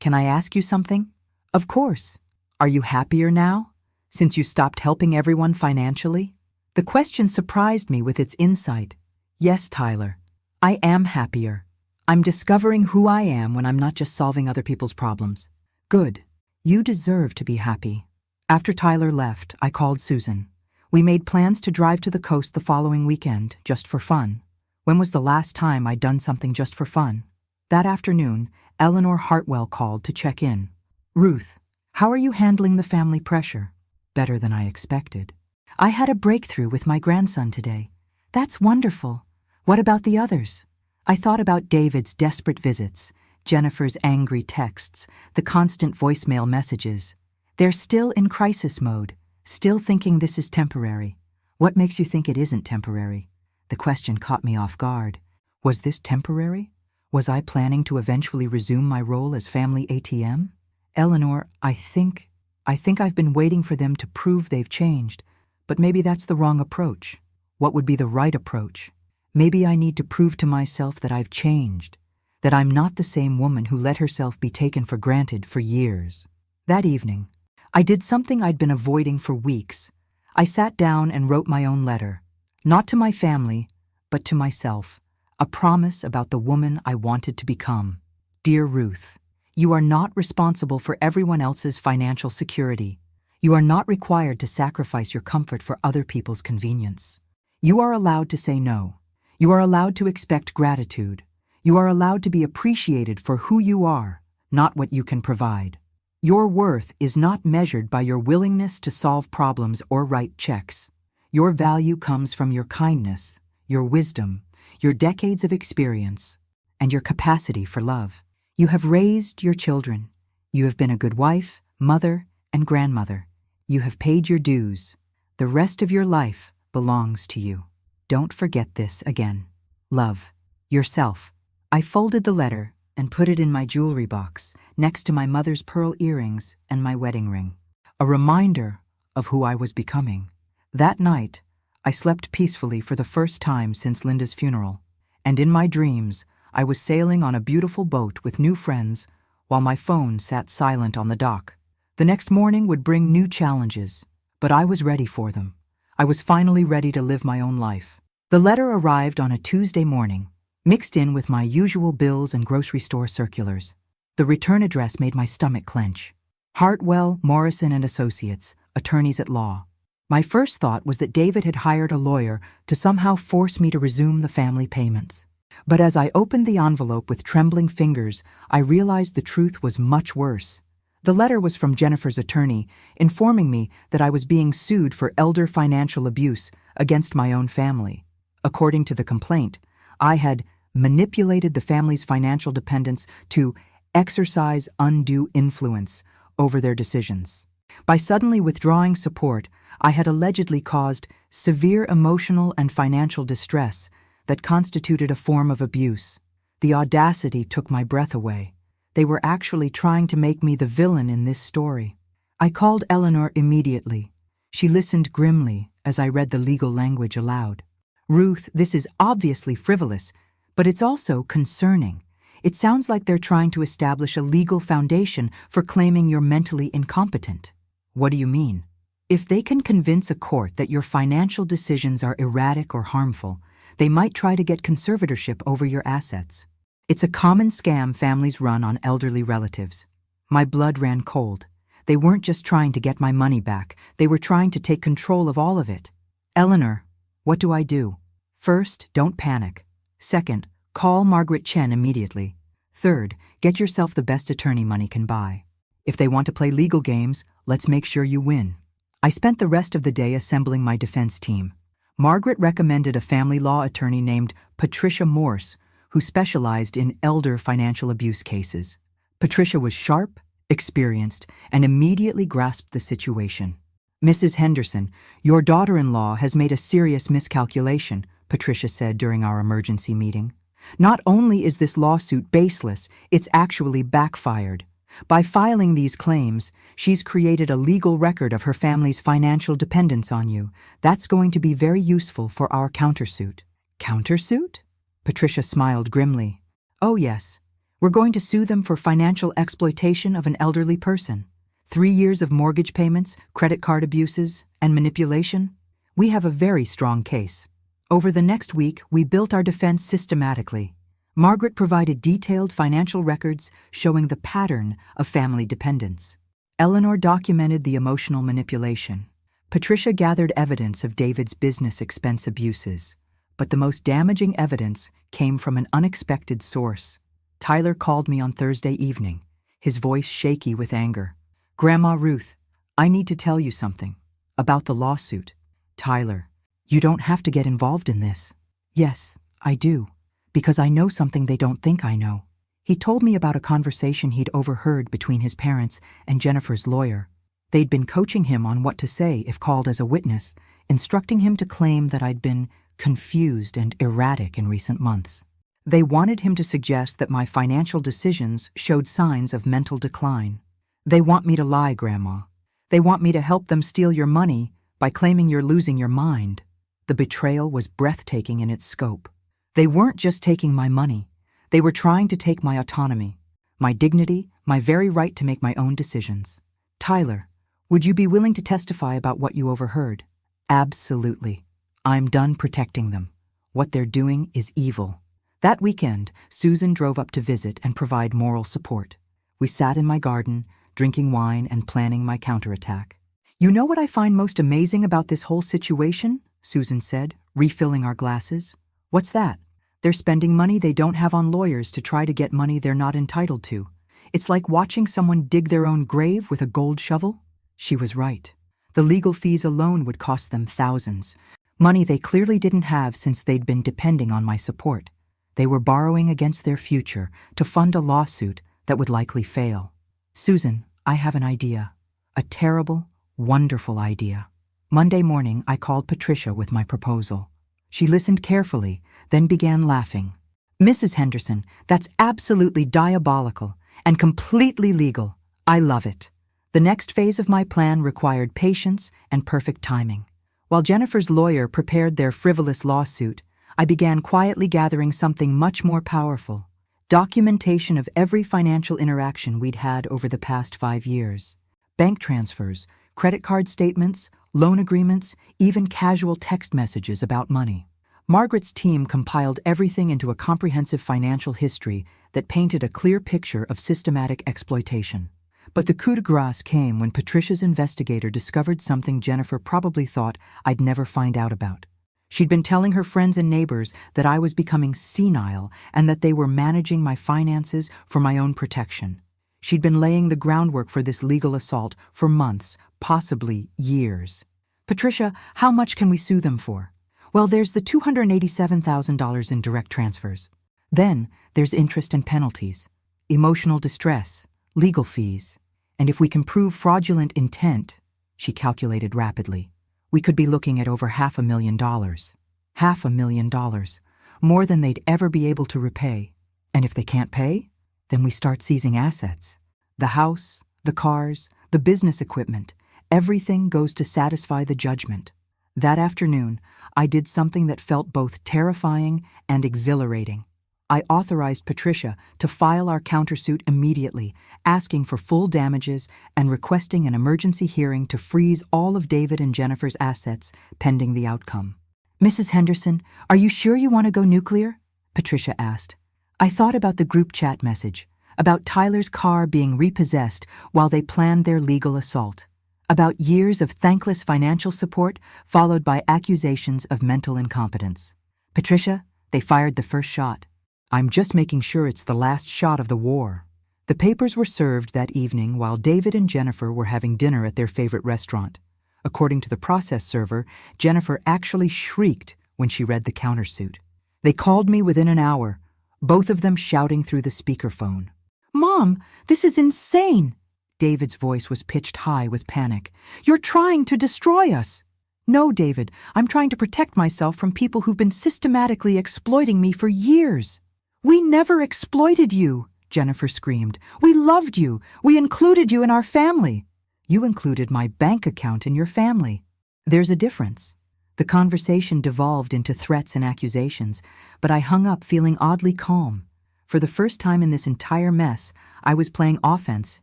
can I ask you something? Of course. Are you happier now, since you stopped helping everyone financially? The question surprised me with its insight. Yes, Tyler, I am happier. I'm discovering who I am when I'm not just solving other people's problems. Good. You deserve to be happy. After Tyler left, I called Susan. We made plans to drive to the coast the following weekend, just for fun. When was the last time I'd done something just for fun? That afternoon, Eleanor Hartwell called to check in. Ruth, how are you handling the family pressure? Better than I expected. I had a breakthrough with my grandson today. That's wonderful. What about the others? I thought about David's desperate visits, Jennifer's angry texts, the constant voicemail messages. They're still in crisis mode, still thinking this is temporary. What makes you think it isn't temporary? The question caught me off guard. Was this temporary? Was I planning to eventually resume my role as family ATM? Eleanor, I think I've been waiting for them to prove they've changed, but maybe that's the wrong approach. What would be the right approach? Maybe I need to prove to myself that I've changed, that I'm not the same woman who let herself be taken for granted for years. That evening, I did something I'd been avoiding for weeks. I sat down and wrote my own letter, not to my family, but to myself, a promise about the woman I wanted to become. Dear Ruth, you are not responsible for everyone else's financial security. You are not required to sacrifice your comfort for other people's convenience. You are allowed to say no. You are allowed to expect gratitude. You are allowed to be appreciated for who you are, not what you can provide. Your worth is not measured by your willingness to solve problems or write checks. Your value comes from your kindness, your wisdom, your decades of experience, and your capacity for love. You have raised your children. You have been a good wife, mother, and grandmother. You have paid your dues. The rest of your life belongs to you. Don't forget this again. Love. Yourself. I folded the letter and put it in my jewelry box next to my mother's pearl earrings and my wedding ring. A reminder of who I was becoming. That night, I slept peacefully for the first time since Linda's funeral, and in my dreams, I was sailing on a beautiful boat with new friends while my phone sat silent on the dock. The next morning would bring new challenges, but I was ready for them. I was finally ready to live my own life. The letter arrived on a Tuesday morning, mixed in with my usual bills and grocery store circulars. The return address made my stomach clench. Hartwell, Morrison and Associates, attorneys at law. My first thought was that David had hired a lawyer to somehow force me to resume the family payments. But as I opened the envelope with trembling fingers, I realized the truth was much worse. The letter was from Jennifer's attorney, informing me that I was being sued for elder financial abuse against my own family. According to the complaint, I had manipulated the family's financial dependents to exercise undue influence over their decisions. By suddenly withdrawing support, I had allegedly caused severe emotional and financial distress that constituted a form of abuse. The audacity took my breath away. They were actually trying to make me the villain in this story. I called Eleanor immediately. She listened grimly as I read the legal language aloud. "Ruth, this is obviously frivolous, but it's also concerning. It sounds like they're trying to establish a legal foundation for claiming you're mentally incompetent." "What do you mean?" "If they can convince a court that your financial decisions are erratic or harmful, they might try to get conservatorship over your assets. It's a common scam families run on elderly relatives." My blood ran cold. They weren't just trying to get my money back, they were trying to take control of all of it. "Eleanor, what do I do?" "First, don't panic. Second, call Margaret Chen immediately. Third, get yourself the best attorney money can buy. If they want to play legal games, let's make sure you win." I spent the rest of the day assembling my defense team. Margaret recommended a family law attorney named Patricia Morse, who specialized in elder financial abuse cases. Patricia was sharp, experienced, and immediately grasped the situation. "Mrs. Henderson, your daughter-in-law has made a serious miscalculation," Patricia said during our emergency meeting. "Not only is this lawsuit baseless, it's actually backfired. By filing these claims, she's created a legal record of her family's financial dependence on you. That's going to be very useful for our countersuit." "Countersuit?" Patricia smiled grimly. "Oh yes, we're going to sue them for financial exploitation of an elderly person. 3 years of mortgage payments, credit card abuses, and manipulation. We have a very strong case." Over the next week, we built our defense systematically. Margaret provided detailed financial records showing the pattern of family dependence. Eleanor documented the emotional manipulation. Patricia gathered evidence of David's business expense abuses. But the most damaging evidence came from an unexpected source. Tyler called me on Thursday evening, his voice shaky with anger. "Grandma Ruth, I need to tell you something about the lawsuit." "Tyler, you don't have to get involved in this." "Yes, I do, because I know something they don't think I know." He told me about a conversation he'd overheard between his parents and Jennifer's lawyer. They'd been coaching him on what to say if called as a witness, instructing him to claim that I'd been confused and erratic in recent months. They wanted him to suggest that my financial decisions showed signs of mental decline. "They want me to lie, Grandma. They want me to help them steal your money by claiming you're losing your mind." The betrayal was breathtaking in its scope. They weren't just taking my money. They were trying to take my autonomy, my dignity, my very right to make my own decisions. "Tyler, would you be willing to testify about what you overheard?" "Absolutely. I'm done protecting them. What they're doing is evil." That weekend, Susan drove up to visit and provide moral support. We sat in my garden, drinking wine and planning my counterattack. "You know what I find most amazing about this whole situation?" Susan said, refilling our glasses. "What's that?" "They're spending money they don't have on lawyers to try to get money they're not entitled to. It's like watching someone dig their own grave with a gold shovel." She was right. The legal fees alone would cost them thousands. Money they clearly didn't have since they'd been depending on my support. They were borrowing against their future to fund a lawsuit that would likely fail. "Susan, I have an idea. A terrible, wonderful idea." Monday morning, I called Patricia with my proposal. She listened carefully, then began laughing. "Mrs. Henderson, that's absolutely diabolical and completely legal. I love it." The next phase of my plan required patience and perfect timing. While Jennifer's lawyer prepared their frivolous lawsuit, I began quietly gathering something much more powerful: documentation of every financial interaction we'd had over the past 5 years. Bank transfers, credit card statements, loan agreements, even casual text messages about money. Margaret's team compiled everything into a comprehensive financial history that painted a clear picture of systematic exploitation. But the coup de grace came when Patricia's investigator discovered something Jennifer probably thought I'd never find out about. She'd been telling her friends and neighbors that I was becoming senile and that they were managing my finances for my own protection. She'd been laying the groundwork for this legal assault for months, possibly years. Patricia, how much can we sue them for? Well, there's the $287,000 in direct transfers. Then there's interest and penalties, emotional distress, legal fees. And if we can prove fraudulent intent, she calculated rapidly, we could be looking at over $500,000. $500,000, more than they'd ever be able to repay. And if they can't pay, then we start seizing assets. The house, the cars, the business equipment, everything goes to satisfy the judgment. That afternoon, I did something that felt both terrifying and exhilarating. I authorized Patricia to file our countersuit immediately, asking for full damages and requesting an emergency hearing to freeze all of David and Jennifer's assets pending the outcome. Mrs. Henderson, are you sure you want to go nuclear? Patricia asked. I thought about the group chat message, about Tyler's car being repossessed while they planned their legal assault, about years of thankless financial support followed by accusations of mental incompetence. Patricia, they fired the first shot. I'm just making sure it's the last shot of the war. The papers were served that evening while David and Jennifer were having dinner at their favorite restaurant. According to the process server, Jennifer actually shrieked when she read the countersuit. They called me within an hour, both of them shouting through the speakerphone. Mom, this is insane! David's voice was pitched high with panic. You're trying to destroy us! No, David, I'm trying to protect myself from people who've been systematically exploiting me for years. We never exploited you, Jennifer screamed. We loved you. We included you in our family. You included my bank account in your family. There's a difference. The conversation devolved into threats and accusations, but I hung up feeling oddly calm. For the first time in this entire mess, I was playing offense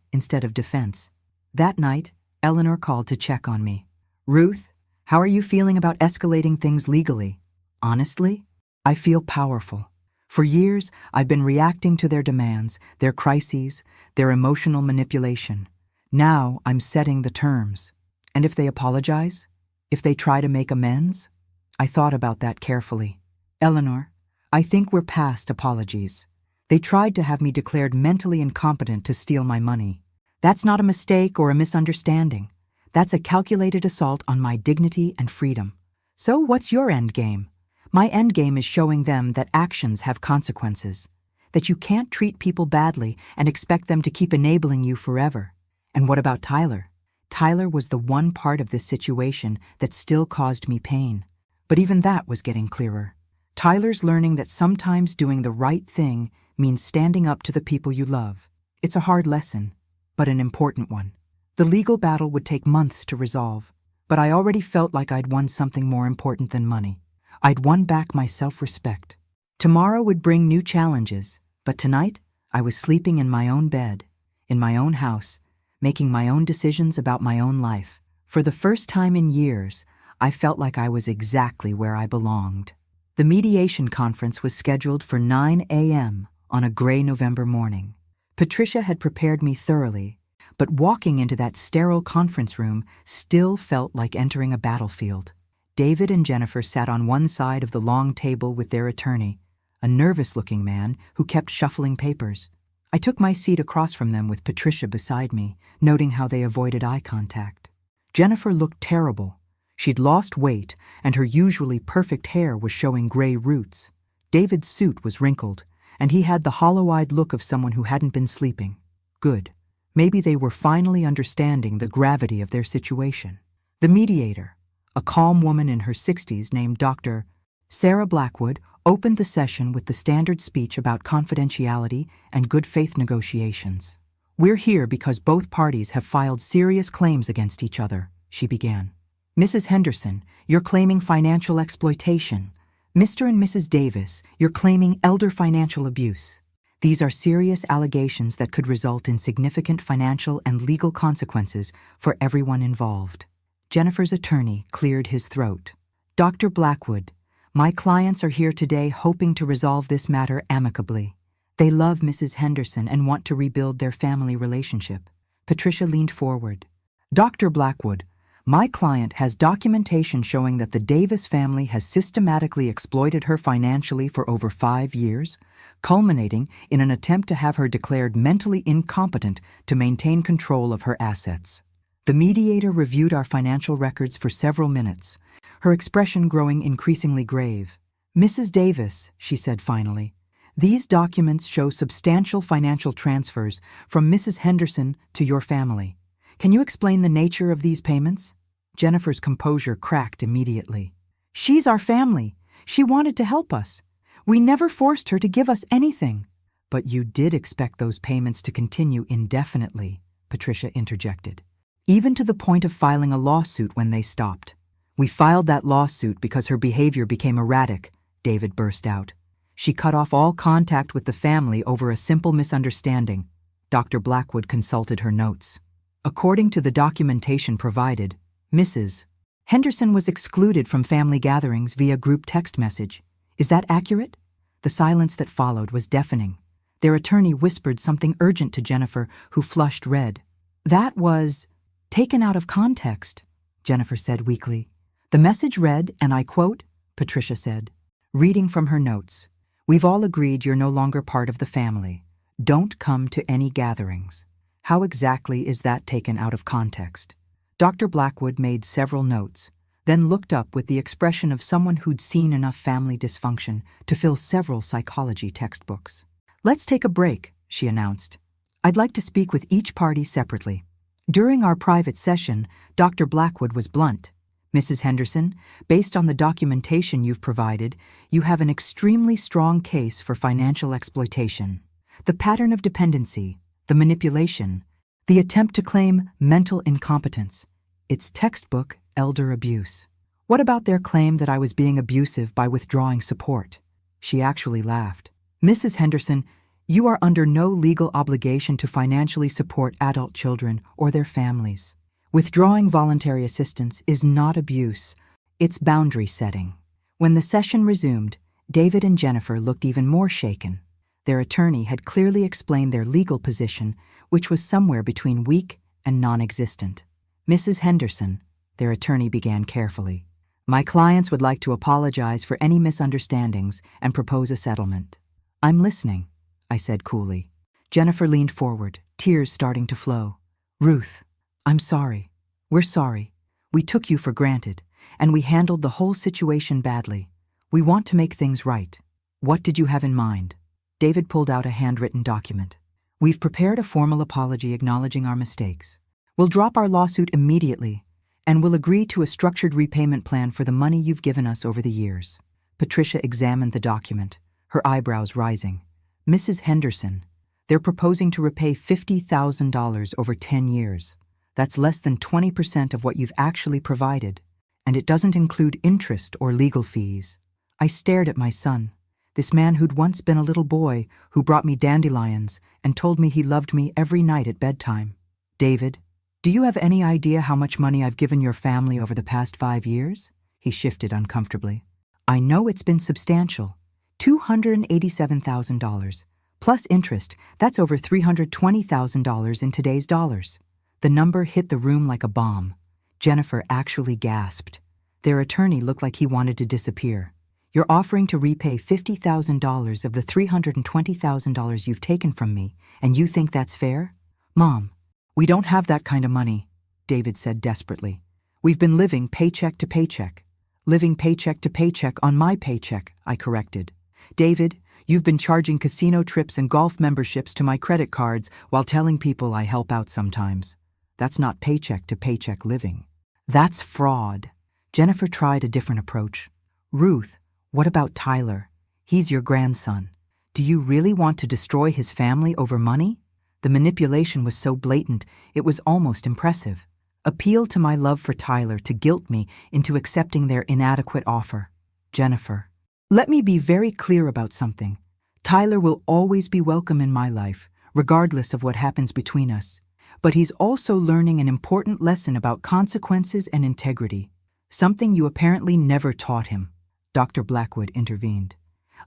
instead of defense. That night, Eleanor called to check on me. Ruth, how are you feeling about escalating things legally? Honestly, I feel powerful. For years, I've been reacting to their demands, their crises, their emotional manipulation. Now I'm setting the terms. And if they apologize? If they try to make amends? I thought about that carefully. Eleanor, I think we're past apologies. They tried to have me declared mentally incompetent to steal my money. That's not a mistake or a misunderstanding. That's a calculated assault on my dignity and freedom. So what's your end game? My end game is showing them that actions have consequences, that you can't treat people badly and expect them to keep enabling you forever. And what about Tyler? Tyler was the one part of this situation that still caused me pain. But even that was getting clearer. Tyler's learning that sometimes doing the right thing means standing up to the people you love. It's a hard lesson, but an important one. The legal battle would take months to resolve, but I already felt like I'd won something more important than money. I'd won back my self-respect. Tomorrow would bring new challenges, but tonight I was sleeping in my own bed, in my own house, making my own decisions about my own life. For the first time in years, I felt like I was exactly where I belonged. The mediation conference was scheduled for 9 a.m. on a gray November morning. Patricia had prepared me thoroughly, but walking into that sterile conference room still felt like entering a battlefield. David and Jennifer sat on one side of the long table with their attorney, a nervous-looking man who kept shuffling papers. I took my seat across from them with Patricia beside me, noting how they avoided eye contact. Jennifer looked terrible. She'd lost weight, and her usually perfect hair was showing gray roots. David's suit was wrinkled, and he had the hollow-eyed look of someone who hadn't been sleeping. Good. Maybe they were finally understanding the gravity of their situation. The mediator, a calm woman in her 60s named Dr. Sarah Blackwood, opened the session with the standard speech about confidentiality and good faith negotiations. We're here because both parties have filed serious claims against each other, she began. Mrs. Henderson, you're claiming financial exploitation. Mr. and Mrs. Davis, you're claiming elder financial abuse. These are serious allegations that could result in significant financial and legal consequences for everyone involved. Jennifer's attorney cleared his throat. Dr. Blackwood, my clients are here today hoping to resolve this matter amicably. They love Mrs. Henderson and want to rebuild their family relationship. Patricia leaned forward. Dr. Blackwood, My client has documentation showing that the Davis family has systematically exploited her financially for over 5 years, culminating in an attempt to have her declared mentally incompetent to maintain control of her assets. The mediator reviewed our financial records for several minutes, her expression growing increasingly grave. "Mrs. Davis," she said finally, "these documents show substantial financial transfers from Mrs. Henderson to your family. Can you explain the nature of these payments?" Jennifer's composure cracked immediately. "She's our family. She wanted to help us. We never forced her to give us anything." "But you did expect those payments to continue indefinitely," Patricia interjected. "Even to the point of filing a lawsuit when they stopped." "We filed that lawsuit because her behavior became erratic," David burst out. "She cut off all contact with the family over a simple misunderstanding." Dr. Blackwood consulted her notes. "According to the documentation provided, Mrs. Henderson was excluded from family gatherings via group text message. Is that accurate?" The silence that followed was deafening. Their attorney whispered something urgent to Jennifer, who flushed red. "That was taken out of context," Jennifer said weakly. "The message read, and I quote," Patricia said, reading from her notes, "We've all agreed you're no longer part of the family. Don't come to any gatherings." How exactly is that taken out of context? Dr. Blackwood made several notes, then looked up with the expression of someone who'd seen enough family dysfunction to fill several psychology textbooks. "Let's take a break," she announced. "I'd like to speak with each party separately." During our private session, Dr. Blackwood was blunt. "Mrs. Henderson, based on the documentation you've provided, you have an extremely strong case for financial exploitation. The pattern of dependency, the manipulation, the attempt to claim mental incompetence. It's textbook elder abuse. What about their claim that I was being abusive by withdrawing support?" She actually laughed. "Mrs. Henderson, you are under no legal obligation to financially support adult children or their families. Withdrawing voluntary assistance is not abuse, it's boundary setting." When the session resumed, David and Jennifer looked even more shaken. Their attorney had clearly explained their legal position, which was somewhere between weak and non-existent. "Mrs. Henderson," their attorney began carefully, "my clients would like to apologize for any misunderstandings and propose a settlement." "I'm listening," I said coolly. Jennifer leaned forward, tears starting to flow. "Ruth, I'm sorry. We're sorry. We took you for granted, and we handled the whole situation badly. We want to make things right. What did you have in mind?" David pulled out a handwritten document. "We've prepared a formal apology acknowledging our mistakes. We'll drop our lawsuit immediately, and we'll agree to a structured repayment plan for the money you've given us over the years." Patricia examined the document, her eyebrows rising. "Mrs. Henderson, they're proposing to repay $50,000 over 10 years. That's less than 20% of what you've actually provided, and it doesn't include interest or legal fees." I stared at my son, this man who'd once been a little boy who brought me dandelions and told me he loved me every night at bedtime. "David, do you have any idea how much money I've given your family over the past 5 years?" He shifted uncomfortably. "I know it's been substantial. $287,000. Plus interest, that's over $320,000 in today's dollars." The number hit the room like a bomb. Jennifer actually gasped. Their attorney looked like he wanted to disappear. "You're offering to repay $50,000 of the $320,000 you've taken from me, and you think that's fair?" "Mom, we don't have that kind of money," David said desperately. "We've been living paycheck to paycheck." "Living paycheck to paycheck on my paycheck," I corrected. "David, you've been charging casino trips and golf memberships to my credit cards while telling people I help out sometimes. That's not paycheck to paycheck living. That's fraud." Jennifer tried a different approach. "Ruth, what about Tyler? He's your grandson. Do you really want to destroy his family over money?" The manipulation was so blatant, it was almost impressive. Appeal to my love for Tyler to guilt me into accepting their inadequate offer. "Jennifer, let me be very clear about something. Tyler will always be welcome in my life, regardless of what happens between us. But he's also learning an important lesson about consequences and integrity, something you apparently never taught him." Dr. Blackwood intervened.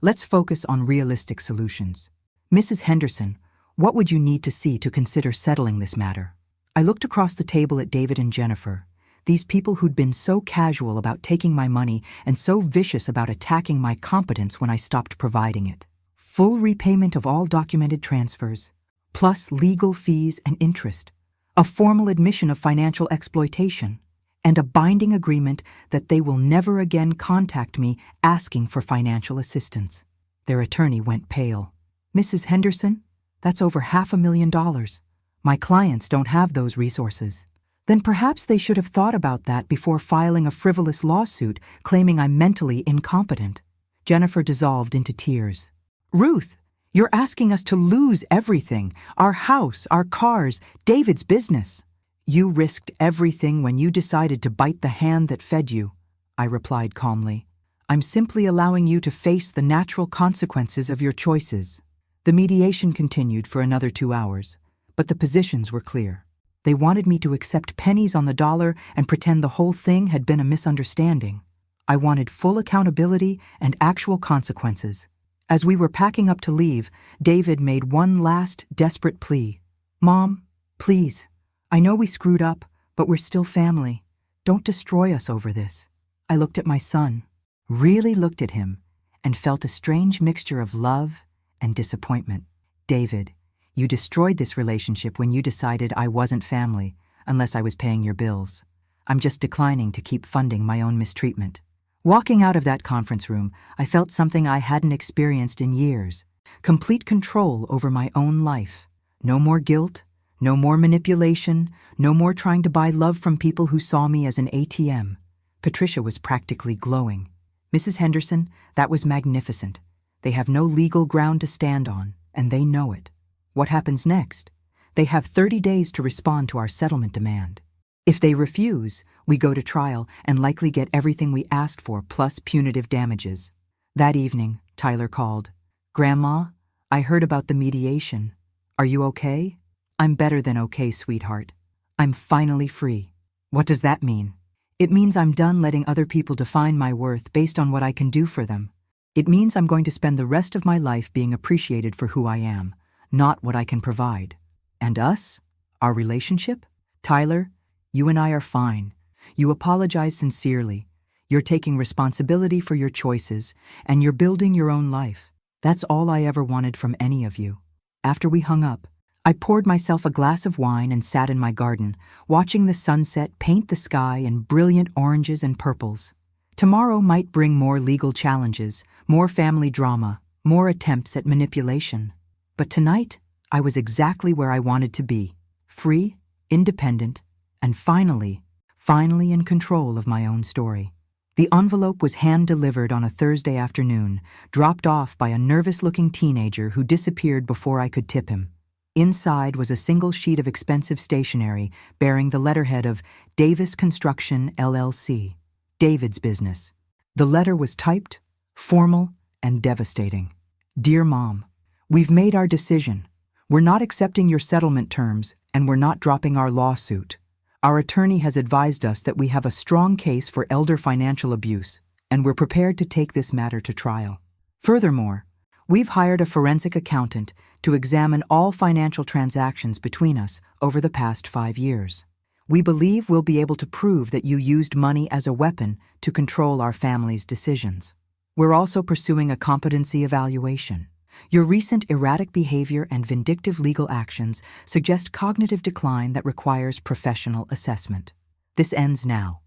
"Let's focus on realistic solutions. Mrs. Henderson, what would you need to see to consider settling this matter?" I looked across the table at David and Jennifer. These people who'd been so casual about taking my money and so vicious about attacking my competence when I stopped providing it. Full repayment of all documented transfers, plus legal fees and interest, a formal admission of financial exploitation, and a binding agreement that they will never again contact me asking for financial assistance. Their attorney went pale. Mrs. Henderson, that's over $500,000. My clients don't have those resources. Then perhaps they should have thought about that before filing a frivolous lawsuit claiming I'm mentally incompetent. Jennifer dissolved into tears. Ruth, you're asking us to lose everything, our house, our cars, David's business. You risked everything when you decided to bite the hand that fed you, I replied calmly. I'm simply allowing you to face the natural consequences of your choices. The mediation continued for another 2 hours, but the positions were clear. They wanted me to accept pennies on the dollar and pretend the whole thing had been a misunderstanding. I wanted full accountability and actual consequences. As we were packing up to leave, David made one last desperate plea. Mom, please, I know we screwed up, but we're still family. Don't destroy us over this. I looked at my son, really looked at him, and felt a strange mixture of love and disappointment. David, you destroyed this relationship when you decided I wasn't family, unless I was paying your bills. I'm just declining to keep funding my own mistreatment. Walking out of that conference room, I felt something I hadn't experienced in years. Complete control over my own life. No more guilt, no more manipulation, no more trying to buy love from people who saw me as an ATM. Patricia was practically glowing. Mrs. Henderson, that was magnificent. They have no legal ground to stand on, and they know it. What happens next? They have 30 days to respond to our settlement demand. If they refuse, we go to trial and likely get everything we asked for plus punitive damages. That evening, Tyler called. Grandma, I heard about the mediation. Are you okay? I'm better than okay, sweetheart. I'm finally free. What does that mean? It means I'm done letting other people define my worth based on what I can do for them. It means I'm going to spend the rest of my life being appreciated for who I am, not what I can provide. And us? Our relationship? Tyler, you and I are fine. You apologize sincerely. You're taking responsibility for your choices, and you're building your own life. That's all I ever wanted from any of you. After we hung up, I poured myself a glass of wine and sat in my garden, watching the sunset paint the sky in brilliant oranges and purples. Tomorrow might bring more legal challenges, more family drama, more attempts at manipulation. But tonight, I was exactly where I wanted to be, free, independent, and finally in control of my own story. The envelope was hand-delivered on a Thursday afternoon, dropped off by a nervous-looking teenager who disappeared before I could tip him. Inside was a single sheet of expensive stationery bearing the letterhead of Davis Construction, LLC, David's business. The letter was typed, formal, and devastating. Dear Mom, we've made our decision. We're not accepting your settlement terms, and we're not dropping our lawsuit. Our attorney has advised us that we have a strong case for elder financial abuse, and we're prepared to take this matter to trial. Furthermore, we've hired a forensic accountant to examine all financial transactions between us over the past 5 years. We believe we'll be able to prove that you used money as a weapon to control our family's decisions. We're also pursuing a competency evaluation. Your recent erratic behavior and vindictive legal actions suggest cognitive decline that requires professional assessment. This ends now.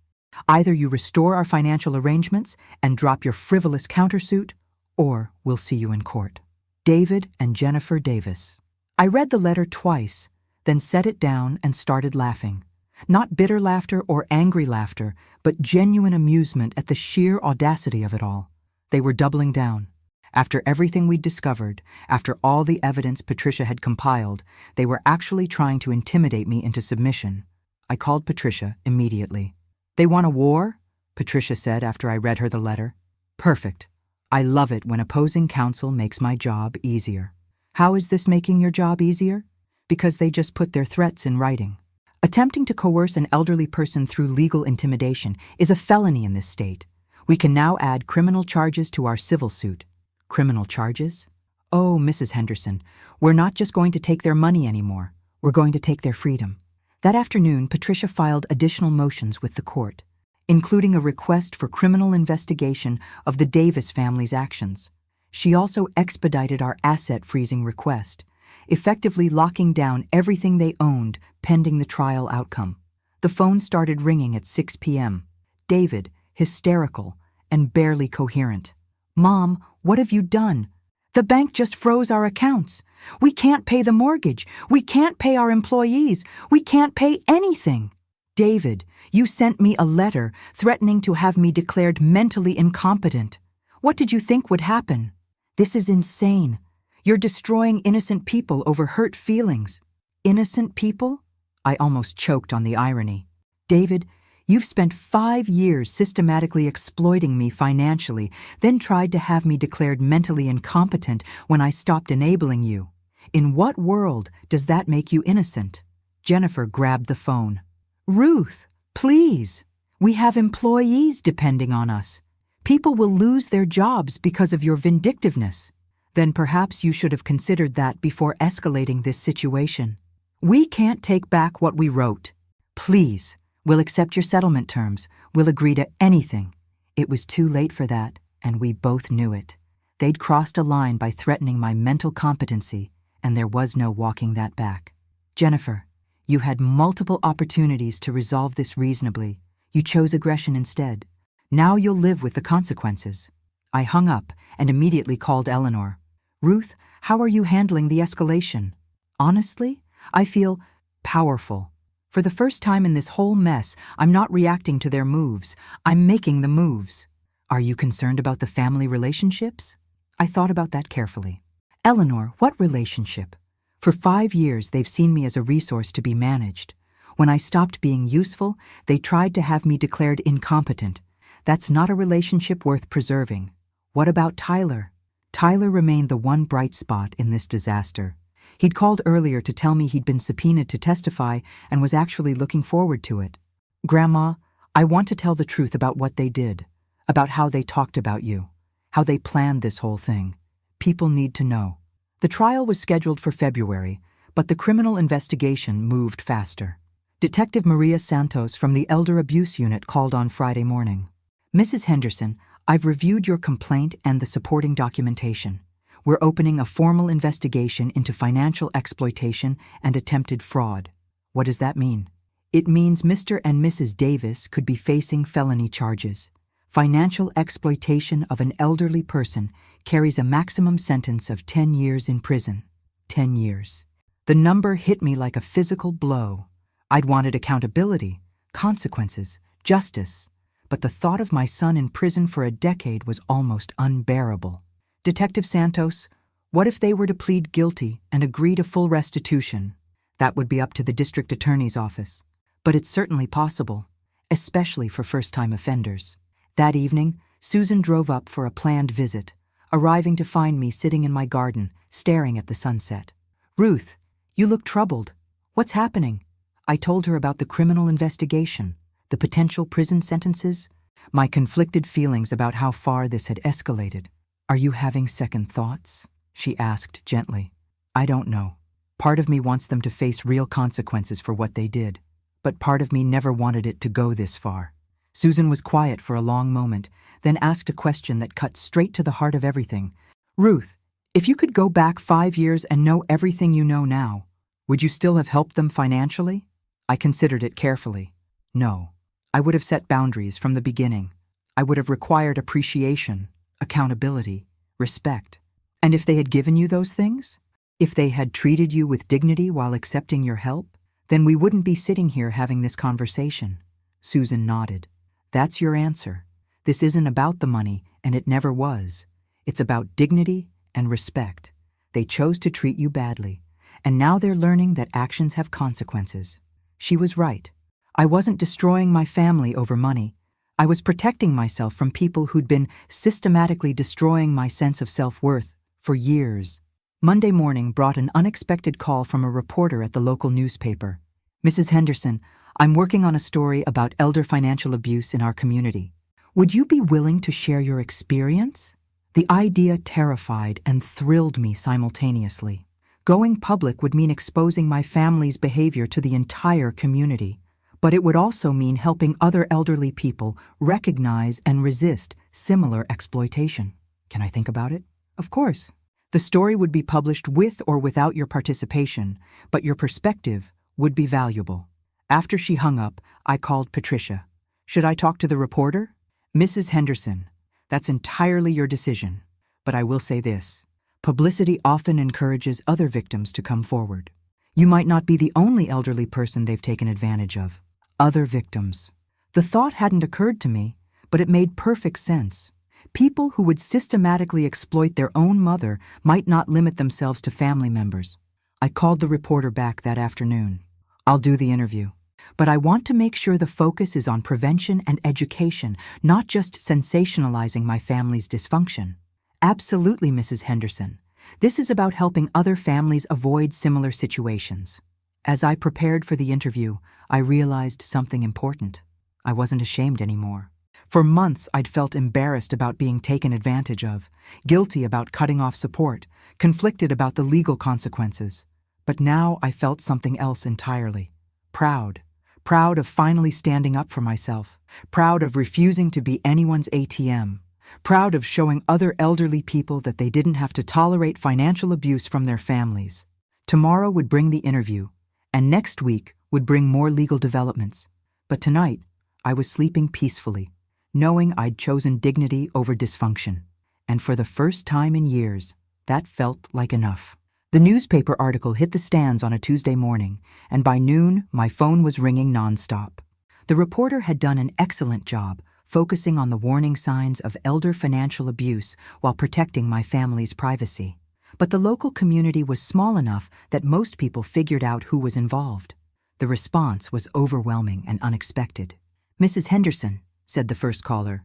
Either you restore our financial arrangements and drop your frivolous countersuit, or we'll see you in court. David and Jennifer Davis. I read the letter twice, then set it down and started laughing. Not bitter laughter or angry laughter, but genuine amusement at the sheer audacity of it all. They were doubling down. After everything we'd discovered, after all the evidence Patricia had compiled, they were actually trying to intimidate me into submission. I called Patricia immediately. They want a war? Patricia said after I read her the letter. Perfect. I love it when opposing counsel makes my job easier. How is this making your job easier? Because they just put their threats in writing. Attempting to coerce an elderly person through legal intimidation is a felony in this state. We can now add criminal charges to our civil suit. Criminal charges? Oh, Mrs. Henderson, we're not just going to take their money anymore. We're going to take their freedom. That afternoon, Patricia filed additional motions with the court, including a request for criminal investigation of the Davis family's actions. She also expedited our asset freezing request, effectively locking down everything they owned pending the trial outcome. The phone started ringing at 6 p.m. David, hysterical and barely coherent. "Mom, what have you done? The bank just froze our accounts. We can't pay the mortgage. We can't pay our employees. We can't pay anything." "David, you sent me a letter threatening to have me declared mentally incompetent. What did you think would happen? This is insane. You're destroying innocent people over hurt feelings." "Innocent people?" I almost choked on the irony. "David, you've spent 5 years systematically exploiting me financially, then tried to have me declared mentally incompetent when I stopped enabling you. In what world does that make you innocent?" Jennifer grabbed the phone. "Ruth, please. We have employees depending on us. People will lose their jobs because of your vindictiveness. Then perhaps you should have considered that before escalating this situation. We can't take back what we wrote. Please, we'll accept your settlement terms. We'll agree to anything." It was too late for that, and we both knew it. They'd crossed a line by threatening my mental competency, and there was no walking that back. "Jennifer, you had multiple opportunities to resolve this reasonably. You chose aggression instead. Now you'll live with the consequences." I hung up and immediately called Eleanor. "Ruth, how are you handling the escalation?" "Honestly, I feel powerful. For the first time in this whole mess, I'm not reacting to their moves. I'm making the moves." "Are you concerned about the family relationships?" I thought about that carefully. "Eleanor, what relationship? For 5 years, they've seen me as a resource to be managed. When I stopped being useful, they tried to have me declared incompetent. That's not a relationship worth preserving. What about Tyler?" Tyler remained the one bright spot in this disaster. He'd called earlier to tell me he'd been subpoenaed to testify and was actually looking forward to it. "Grandma, I want to tell the truth about what they did, about how they talked about you, how they planned this whole thing. People need to know." The trial was scheduled for February, but the criminal investigation moved faster. Detective Maria Santos from the Elder Abuse Unit called on Friday morning. "Mrs. Henderson, I've reviewed your complaint and the supporting documentation. We're opening a formal investigation into financial exploitation and attempted fraud." What does that mean? It means Mr. and Mrs. Davis could be facing felony charges. Financial exploitation of an elderly person carries a maximum sentence of 10 years in prison. 10 years. The number hit me like a physical blow. I'd wanted accountability, consequences, justice, but the thought of my son in prison for a decade was almost unbearable. "Detective Santos, what if they were to plead guilty and agree to full restitution?" That would be up to the district attorney's office. But it's certainly possible, especially for first-time offenders. That evening, Susan drove up for a planned visit, arriving to find me sitting in my garden, staring at the sunset. "Ruth, you look troubled. What's happening?" I told her about the criminal investigation, the potential prison sentences, my conflicted feelings about how far this had escalated. "Are you having second thoughts?" she asked gently. "I don't know. Part of me wants them to face real consequences for what they did, but part of me never wanted it to go this far." Susan was quiet for a long moment, then asked a question that cut straight to the heart of everything. "Ruth, if you could go back 5 years and know everything you know now, would you still have helped them financially?" I considered it carefully. No. I would have set boundaries from the beginning. I would have required appreciation, accountability, respect. And if they had given you those things, if they had treated you with dignity while accepting your help, then we wouldn't be sitting here having this conversation. Susan nodded. "That's your answer. This isn't about the money, and it never was. It's about dignity and respect. They chose to treat you badly, and now they're learning that actions have consequences." She was right. I wasn't destroying my family over money. I was protecting myself from people who'd been systematically destroying my sense of self-worth for years. Monday morning brought an unexpected call from a reporter at the local newspaper. "Mrs. Henderson, I'm working on a story about elder financial abuse in our community. Would you be willing to share your experience?" The idea terrified and thrilled me simultaneously. Going public would mean exposing my family's behavior to the entire community, but it would also mean helping other elderly people recognize and resist similar exploitation. Can I think about it? Of course. The story would be published with or without your participation, but your perspective would be valuable. After she hung up, I called Patricia. Should I talk to the reporter? Mrs. Henderson, that's entirely your decision. But I will say this. Publicity often encourages other victims to come forward. You might not be the only elderly person they've taken advantage of. Other victims. The thought hadn't occurred to me, but it made perfect sense. People who would systematically exploit their own mother might not limit themselves to family members. I called the reporter back that afternoon. I'll do the interview, but I want to make sure the focus is on prevention and education, not just sensationalizing my family's dysfunction. Absolutely, Mrs. Henderson. This is about helping other families avoid similar situations. As I prepared for the interview, I realized something important. I wasn't ashamed anymore. For months, I'd felt embarrassed about being taken advantage of, guilty about cutting off support, conflicted about the legal consequences. But now I felt something else entirely. Proud. Proud of finally standing up for myself. Proud of refusing to be anyone's ATM. Proud of showing other elderly people that they didn't have to tolerate financial abuse from their families. Tomorrow would bring the interview, and next week would bring more legal developments. But tonight, I was sleeping peacefully, knowing I'd chosen dignity over dysfunction. And for the first time in years, that felt like enough. The newspaper article hit the stands on a Tuesday morning, and by noon, my phone was ringing nonstop. The reporter had done an excellent job, focusing on the warning signs of elder financial abuse while protecting my family's privacy. But the local community was small enough that most people figured out who was involved. The response was overwhelming and unexpected. Mrs. Henderson, said the first caller,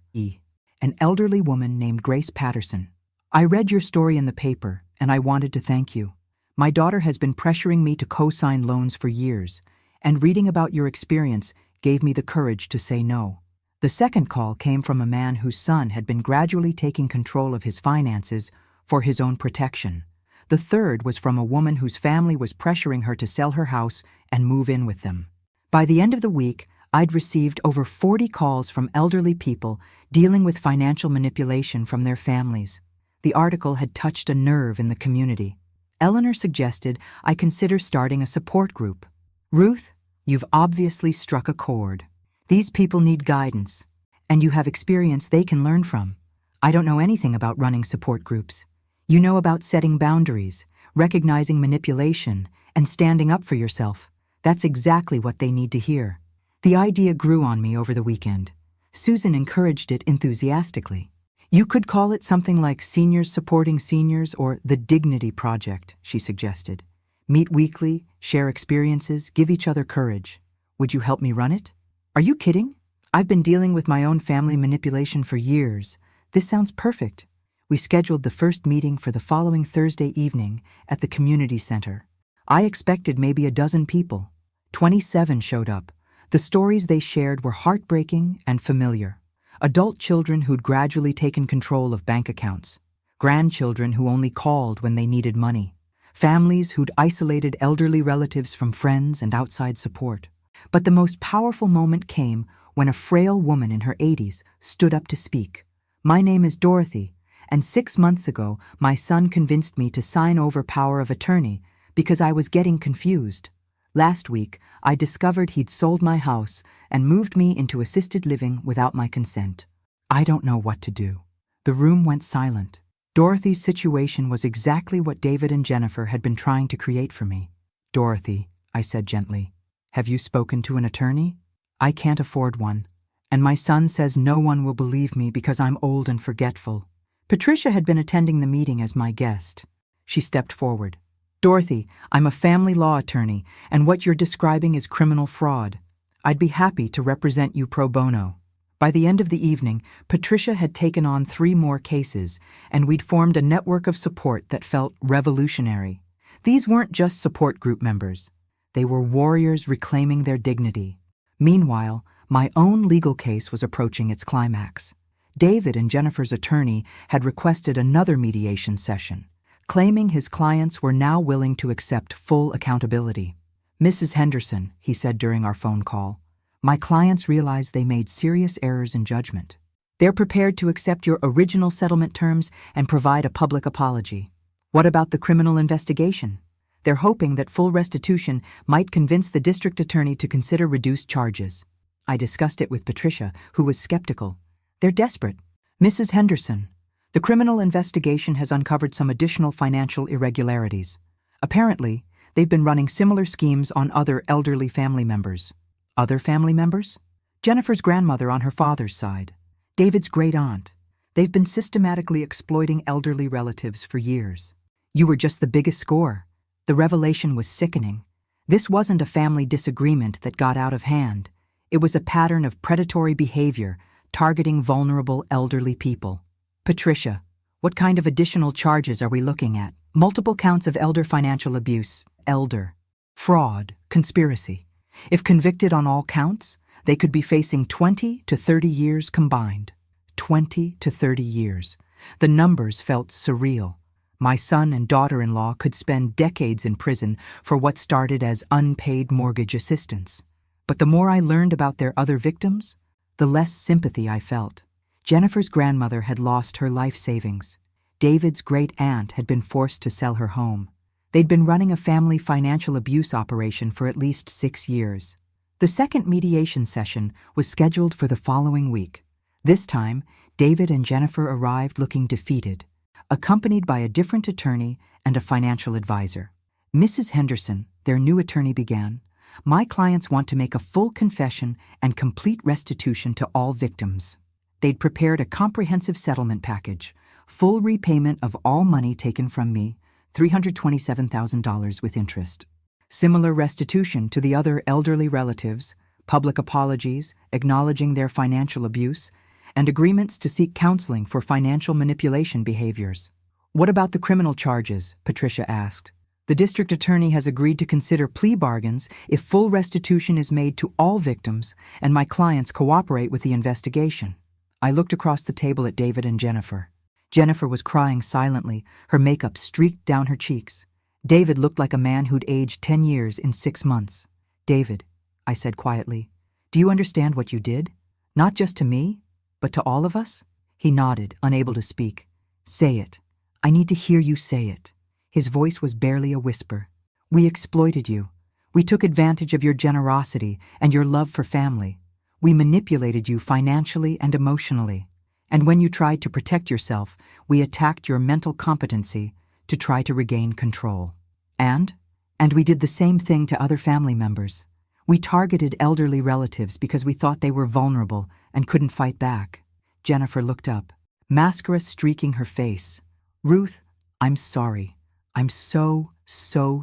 an elderly woman named Grace Patterson. I read your story in the paper, and I wanted to thank you. My daughter has been pressuring me to co-sign loans for years, and reading about your experience gave me the courage to say no. The second call came from a man whose son had been gradually taking control of his finances for his own protection. The third was from a woman whose family was pressuring her to sell her house and move in with them. By the end of the week, I'd received over 40 calls from elderly people dealing with financial manipulation from their families. The article had touched a nerve in the community. Eleanor suggested I consider starting a support group. Ruth, you've obviously struck a chord. These people need guidance, and you have experience they can learn from. I don't know anything about running support groups. You know about setting boundaries, recognizing manipulation, and standing up for yourself. That's exactly what they need to hear. The idea grew on me over the weekend. Susan encouraged it enthusiastically. You could call it something like Seniors Supporting Seniors or The Dignity Project, she suggested. Meet weekly, share experiences, give each other courage. Would you help me run it? Are you kidding? I've been dealing with my own family manipulation for years. This sounds perfect. We scheduled the first meeting for the following Thursday evening at the community center. I expected maybe a dozen people. 27 showed up. The stories they shared were heartbreaking and familiar. Adult children who'd gradually taken control of bank accounts. Grandchildren who only called when they needed money. Families who'd isolated elderly relatives from friends and outside support. But the most powerful moment came when a frail woman in her 80s stood up to speak. My name is Dorothy, and 6 months ago, my son convinced me to sign over power of attorney because I was getting confused. Last week, I discovered he'd sold my house and moved me into assisted living without my consent. I don't know what to do. The room went silent. Dorothy's situation was exactly what David and Jennifer had been trying to create for me. Dorothy, I said gently, have you spoken to an attorney? I can't afford one, and my son says no one will believe me because I'm old and forgetful. Patricia had been attending the meeting as my guest. She stepped forward. Dorothy, I'm a family law attorney, and what you're describing is criminal fraud. I'd be happy to represent you pro bono. By the end of the evening, Patricia had taken on 3 more cases, and we'd formed a network of support that felt revolutionary. These weren't just support group members. They were warriors reclaiming their dignity. Meanwhile, my own legal case was approaching its climax. David and Jennifer's attorney had requested another mediation session, claiming his clients were now willing to accept full accountability. "Mrs. Henderson," he said during our phone call, "my clients realize they made serious errors in judgment. They're prepared to accept your original settlement terms and provide a public apology. What about the criminal investigation? They're hoping that full restitution might convince the district attorney to consider reduced charges." I discussed it with Patricia, who was skeptical. "They're desperate. Mrs. Henderson, the criminal investigation has uncovered some additional financial irregularities. Apparently, they've been running similar schemes on other elderly family members." "Other family members?" "Jennifer's grandmother on her father's side. David's great-aunt. They've been systematically exploiting elderly relatives for years." "You were just the biggest score." The revelation was sickening. This wasn't a family disagreement that got out of hand. It was a pattern of predatory behavior targeting vulnerable elderly people. "Patricia, what kind of additional charges are we looking at?" "Multiple counts of elder financial abuse, elder, fraud, conspiracy. If convicted on all counts, they could be facing 20 to 30 years combined." 20 to 30 years. The numbers felt surreal. My son and daughter-in-law could spend decades in prison for what started as unpaid mortgage assistance. But the more I learned about their other victims, the less sympathy I felt. Jennifer's grandmother had lost her life savings. David's great-aunt had been forced to sell her home. They'd been running a family financial abuse operation for at least 6 years. The second mediation session was scheduled for the following week. This time, David and Jennifer arrived looking defeated, accompanied by a different attorney and a financial advisor. "Mrs. Henderson," their new attorney began, "my clients want to make a full confession and complete restitution to all victims." They'd prepared a comprehensive settlement package, full repayment of all money taken from me, $327,000 with interest. Similar restitution to the other elderly relatives, public apologies, acknowledging their financial abuse, and agreements to seek counseling for financial manipulation behaviors. "What about the criminal charges?" Patricia asked. "The district attorney has agreed to consider plea bargains if full restitution is made to all victims and my clients cooperate with the investigation." I looked across the table at David and Jennifer. Jennifer was crying silently, her makeup streaked down her cheeks. David looked like a man who'd aged 10 years in 6 months. "David," I said quietly, "do you understand what you did? Not just to me, but to all of us?" He nodded, unable to speak. "Say it. I need to hear you say it." His voice was barely a whisper. "We exploited you. We took advantage of your generosity and your love for family. We manipulated you financially and emotionally. And when you tried to protect yourself, we attacked your mental competency to try to regain control. And we did the same thing to other family members. We targeted elderly relatives because we thought they were vulnerable and couldn't fight back." Jennifer looked up, mascara streaking her face. "Ruth, I'm sorry. I'm so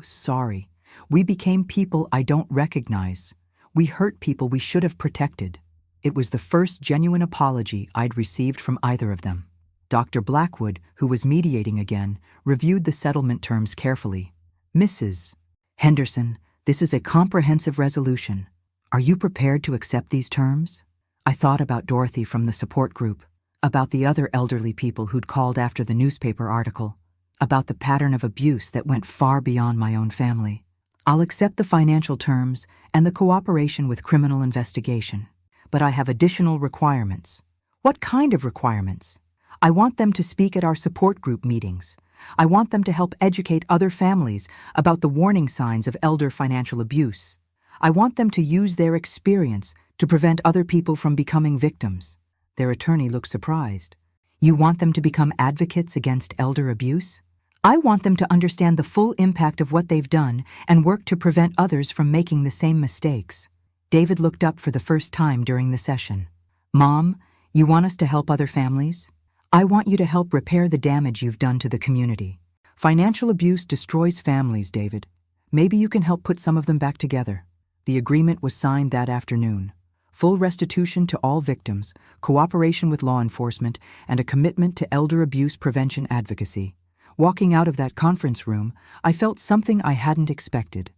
sorry. We became people I don't recognize. We hurt people we should have protected." It was the first genuine apology I'd received from either of them. Dr. Blackwood, who was mediating again, reviewed the settlement terms carefully. "Mrs. Henderson, this is a comprehensive resolution. Are you prepared to accept these terms?" I thought about Dorothy from the support group, about the other elderly people who'd called after the newspaper article, about the pattern of abuse that went far beyond my own family. "I'll accept the financial terms and the cooperation with criminal investigation. But I have additional requirements." "What kind of requirements?" "I want them to speak at our support group meetings. I want them to help educate other families about the warning signs of elder financial abuse. I want them to use their experience to prevent other people from becoming victims." Their attorney looked surprised. "You want them to become advocates against elder abuse?" "I want them to understand the full impact of what they've done and work to prevent others from making the same mistakes." David looked up for the first time during the session. "Mom, you want us to help other families? I want you to help repair the damage you've done to the community. Financial abuse destroys families, David. Maybe you can help put some of them back together." The agreement was signed that afternoon. Full restitution to all victims, cooperation with law enforcement, and a commitment to elder abuse prevention advocacy. Walking out of that conference room, I felt something I hadn't expected.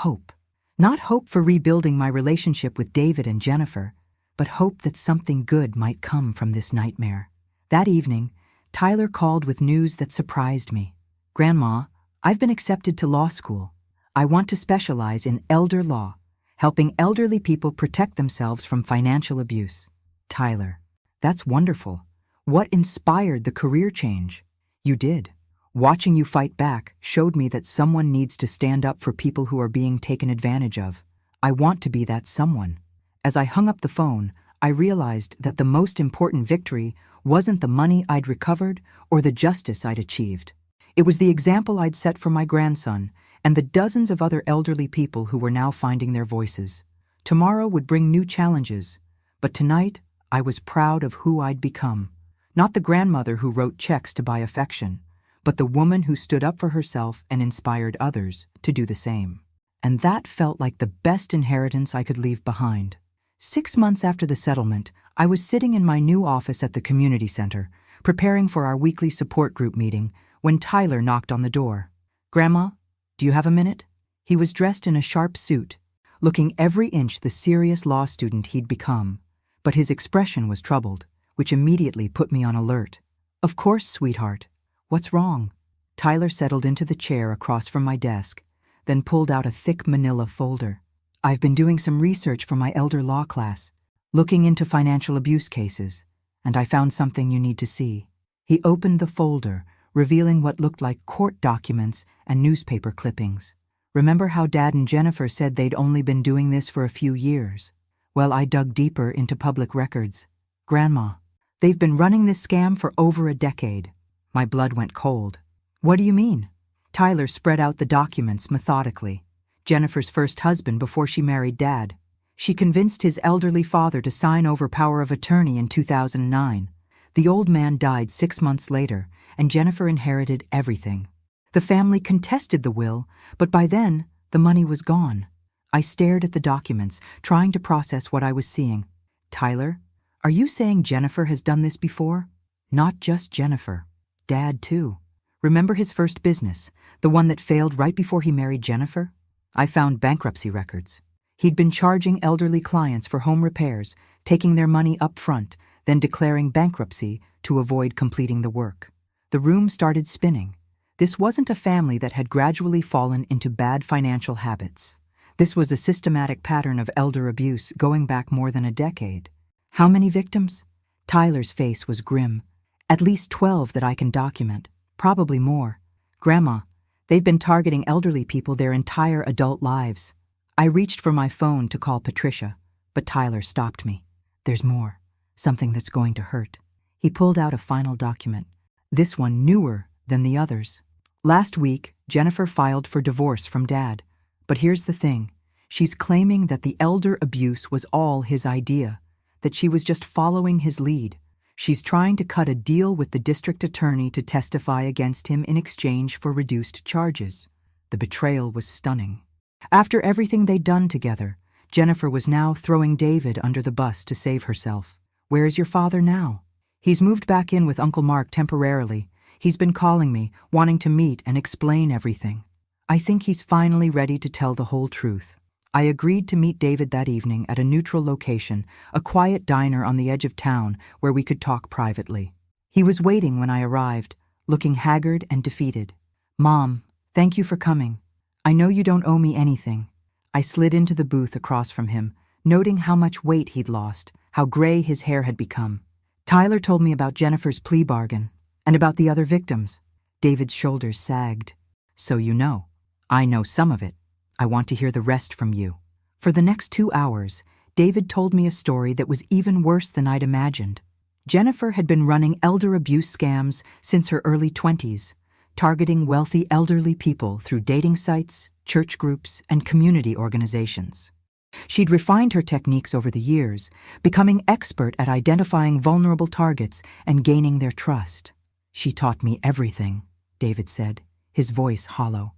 Hope. Not hope for rebuilding my relationship with David and Jennifer, but hope that something good might come from this nightmare. That evening, Tyler called with news that surprised me. Grandma, I've been accepted to law school. I want to specialize in elder law, helping elderly people protect themselves from financial abuse. Tyler, that's wonderful. What inspired the career change? You did. Watching you fight back showed me that someone needs to stand up for people who are being taken advantage of. I want to be that someone. As I hung up the phone, I realized that the most important victory wasn't the money I'd recovered or the justice I'd achieved. It was the example I'd set for my grandson and the dozens of other elderly people who were now finding their voices. Tomorrow would bring new challenges, but tonight I was proud of who I'd become. Not the grandmother who wrote checks to buy affection, but the woman who stood up for herself and inspired others to do the same. And that felt like the best inheritance I could leave behind. 6 months after the settlement, I was sitting in my new office at the community center, preparing for our weekly support group meeting, when Tyler knocked on the door. "Grandma, do you have a minute?" He was dressed in a sharp suit, looking every inch the serious law student he'd become, but his expression was troubled, which immediately put me on alert. "Of course, sweetheart. What's wrong?" Tyler settled into the chair across from my desk, then pulled out a thick manila folder. "I've been doing some research for my elder law class, looking into financial abuse cases, and I found something you need to see." He opened the folder, revealing what looked like court documents and newspaper clippings. "Remember how Dad and Jennifer said they'd only been doing this for a few years? Well, I dug deeper into public records. Grandma, they've been running this scam for over a decade." My blood went cold. "What do you mean?" Tyler spread out the documents methodically. Jennifer's first husband before she married Dad. She convinced his elderly father to sign over power of attorney in 2009. The old man died 6 months later, and Jennifer inherited everything. The family contested the will, but by then, the money was gone. I stared at the documents, trying to process what I was seeing. "Tyler, are you saying Jennifer has done this before?" "Not just Jennifer. Dad, too. Remember his first business, the one that failed right before he married Jennifer? I found bankruptcy records. He'd been charging elderly clients for home repairs, taking their money up front, then declaring bankruptcy to avoid completing the work. The room started spinning. This wasn't a family that had gradually fallen into bad financial habits. This was a systematic pattern of elder abuse going back more than a decade. How many victims? Tyler's face was grim. "At least 12 that I can document. Probably more. Grandma, they've been targeting elderly people their entire adult lives." I reached for my phone to call Patricia, but Tyler stopped me. "There's more. Something that's going to hurt." He pulled out a final document. This one newer than the others. "Last week, Jennifer filed for divorce from Dad. But here's the thing. She's claiming that the elder abuse was all his idea, that she was just following his lead. She's trying to cut a deal with the district attorney to testify against him in exchange for reduced charges." The betrayal was stunning. After everything they'd done together, Jennifer was now throwing David under the bus to save herself. "Where's your father now?" "He's moved back in with Uncle Mark temporarily. He's been calling me, wanting to meet and explain everything. I think he's finally ready to tell the whole truth." I agreed to meet David that evening at a neutral location, a quiet diner on the edge of town where we could talk privately. He was waiting when I arrived, looking haggard and defeated. "Mom, thank you for coming. I know you don't owe me anything." I slid into the booth across from him, noting how much weight he'd lost, how gray his hair had become. "Tyler told me about Jennifer's plea bargain, and about the other victims." David's shoulders sagged. "So you know." "I know some of it. I want to hear the rest from you." For the next 2 hours, David told me a story that was even worse than I'd imagined. Jennifer had been running elder abuse scams since her early 20s, targeting wealthy elderly people through dating sites, church groups, and community organizations. She'd refined her techniques over the years, becoming expert at identifying vulnerable targets and gaining their trust. "She taught me everything," David said, his voice hollow.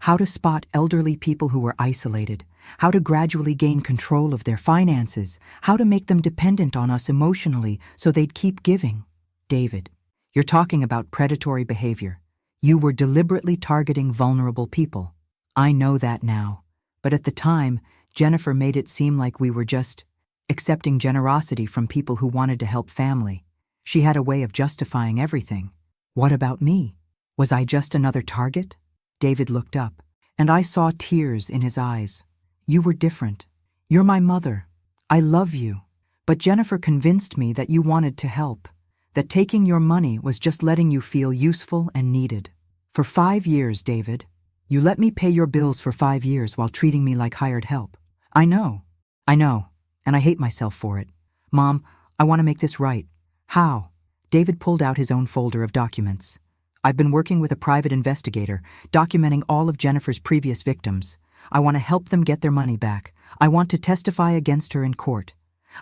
"How to spot elderly people who were isolated, how to gradually gain control of their finances, how to make them dependent on us emotionally so they'd keep giving." "David, you're talking about predatory behavior. You were deliberately targeting vulnerable people." "I know that now. But at the time, Jennifer made it seem like we were just accepting generosity from people who wanted to help family. She had a way of justifying everything." "What about me?" Was I just another target? David looked up, and I saw tears in his eyes. You were different. You're my mother. I love you. But Jennifer convinced me that you wanted to help, that taking your money was just letting you feel useful and needed. For 5 years, David, you let me pay your bills for 5 years while treating me like hired help. I know, and I hate myself for it. Mom, I want to make this right. How? David pulled out his own folder of documents. I've been working with a private investigator, documenting all of Jennifer's previous victims. I want to help them get their money back. I want to testify against her in court.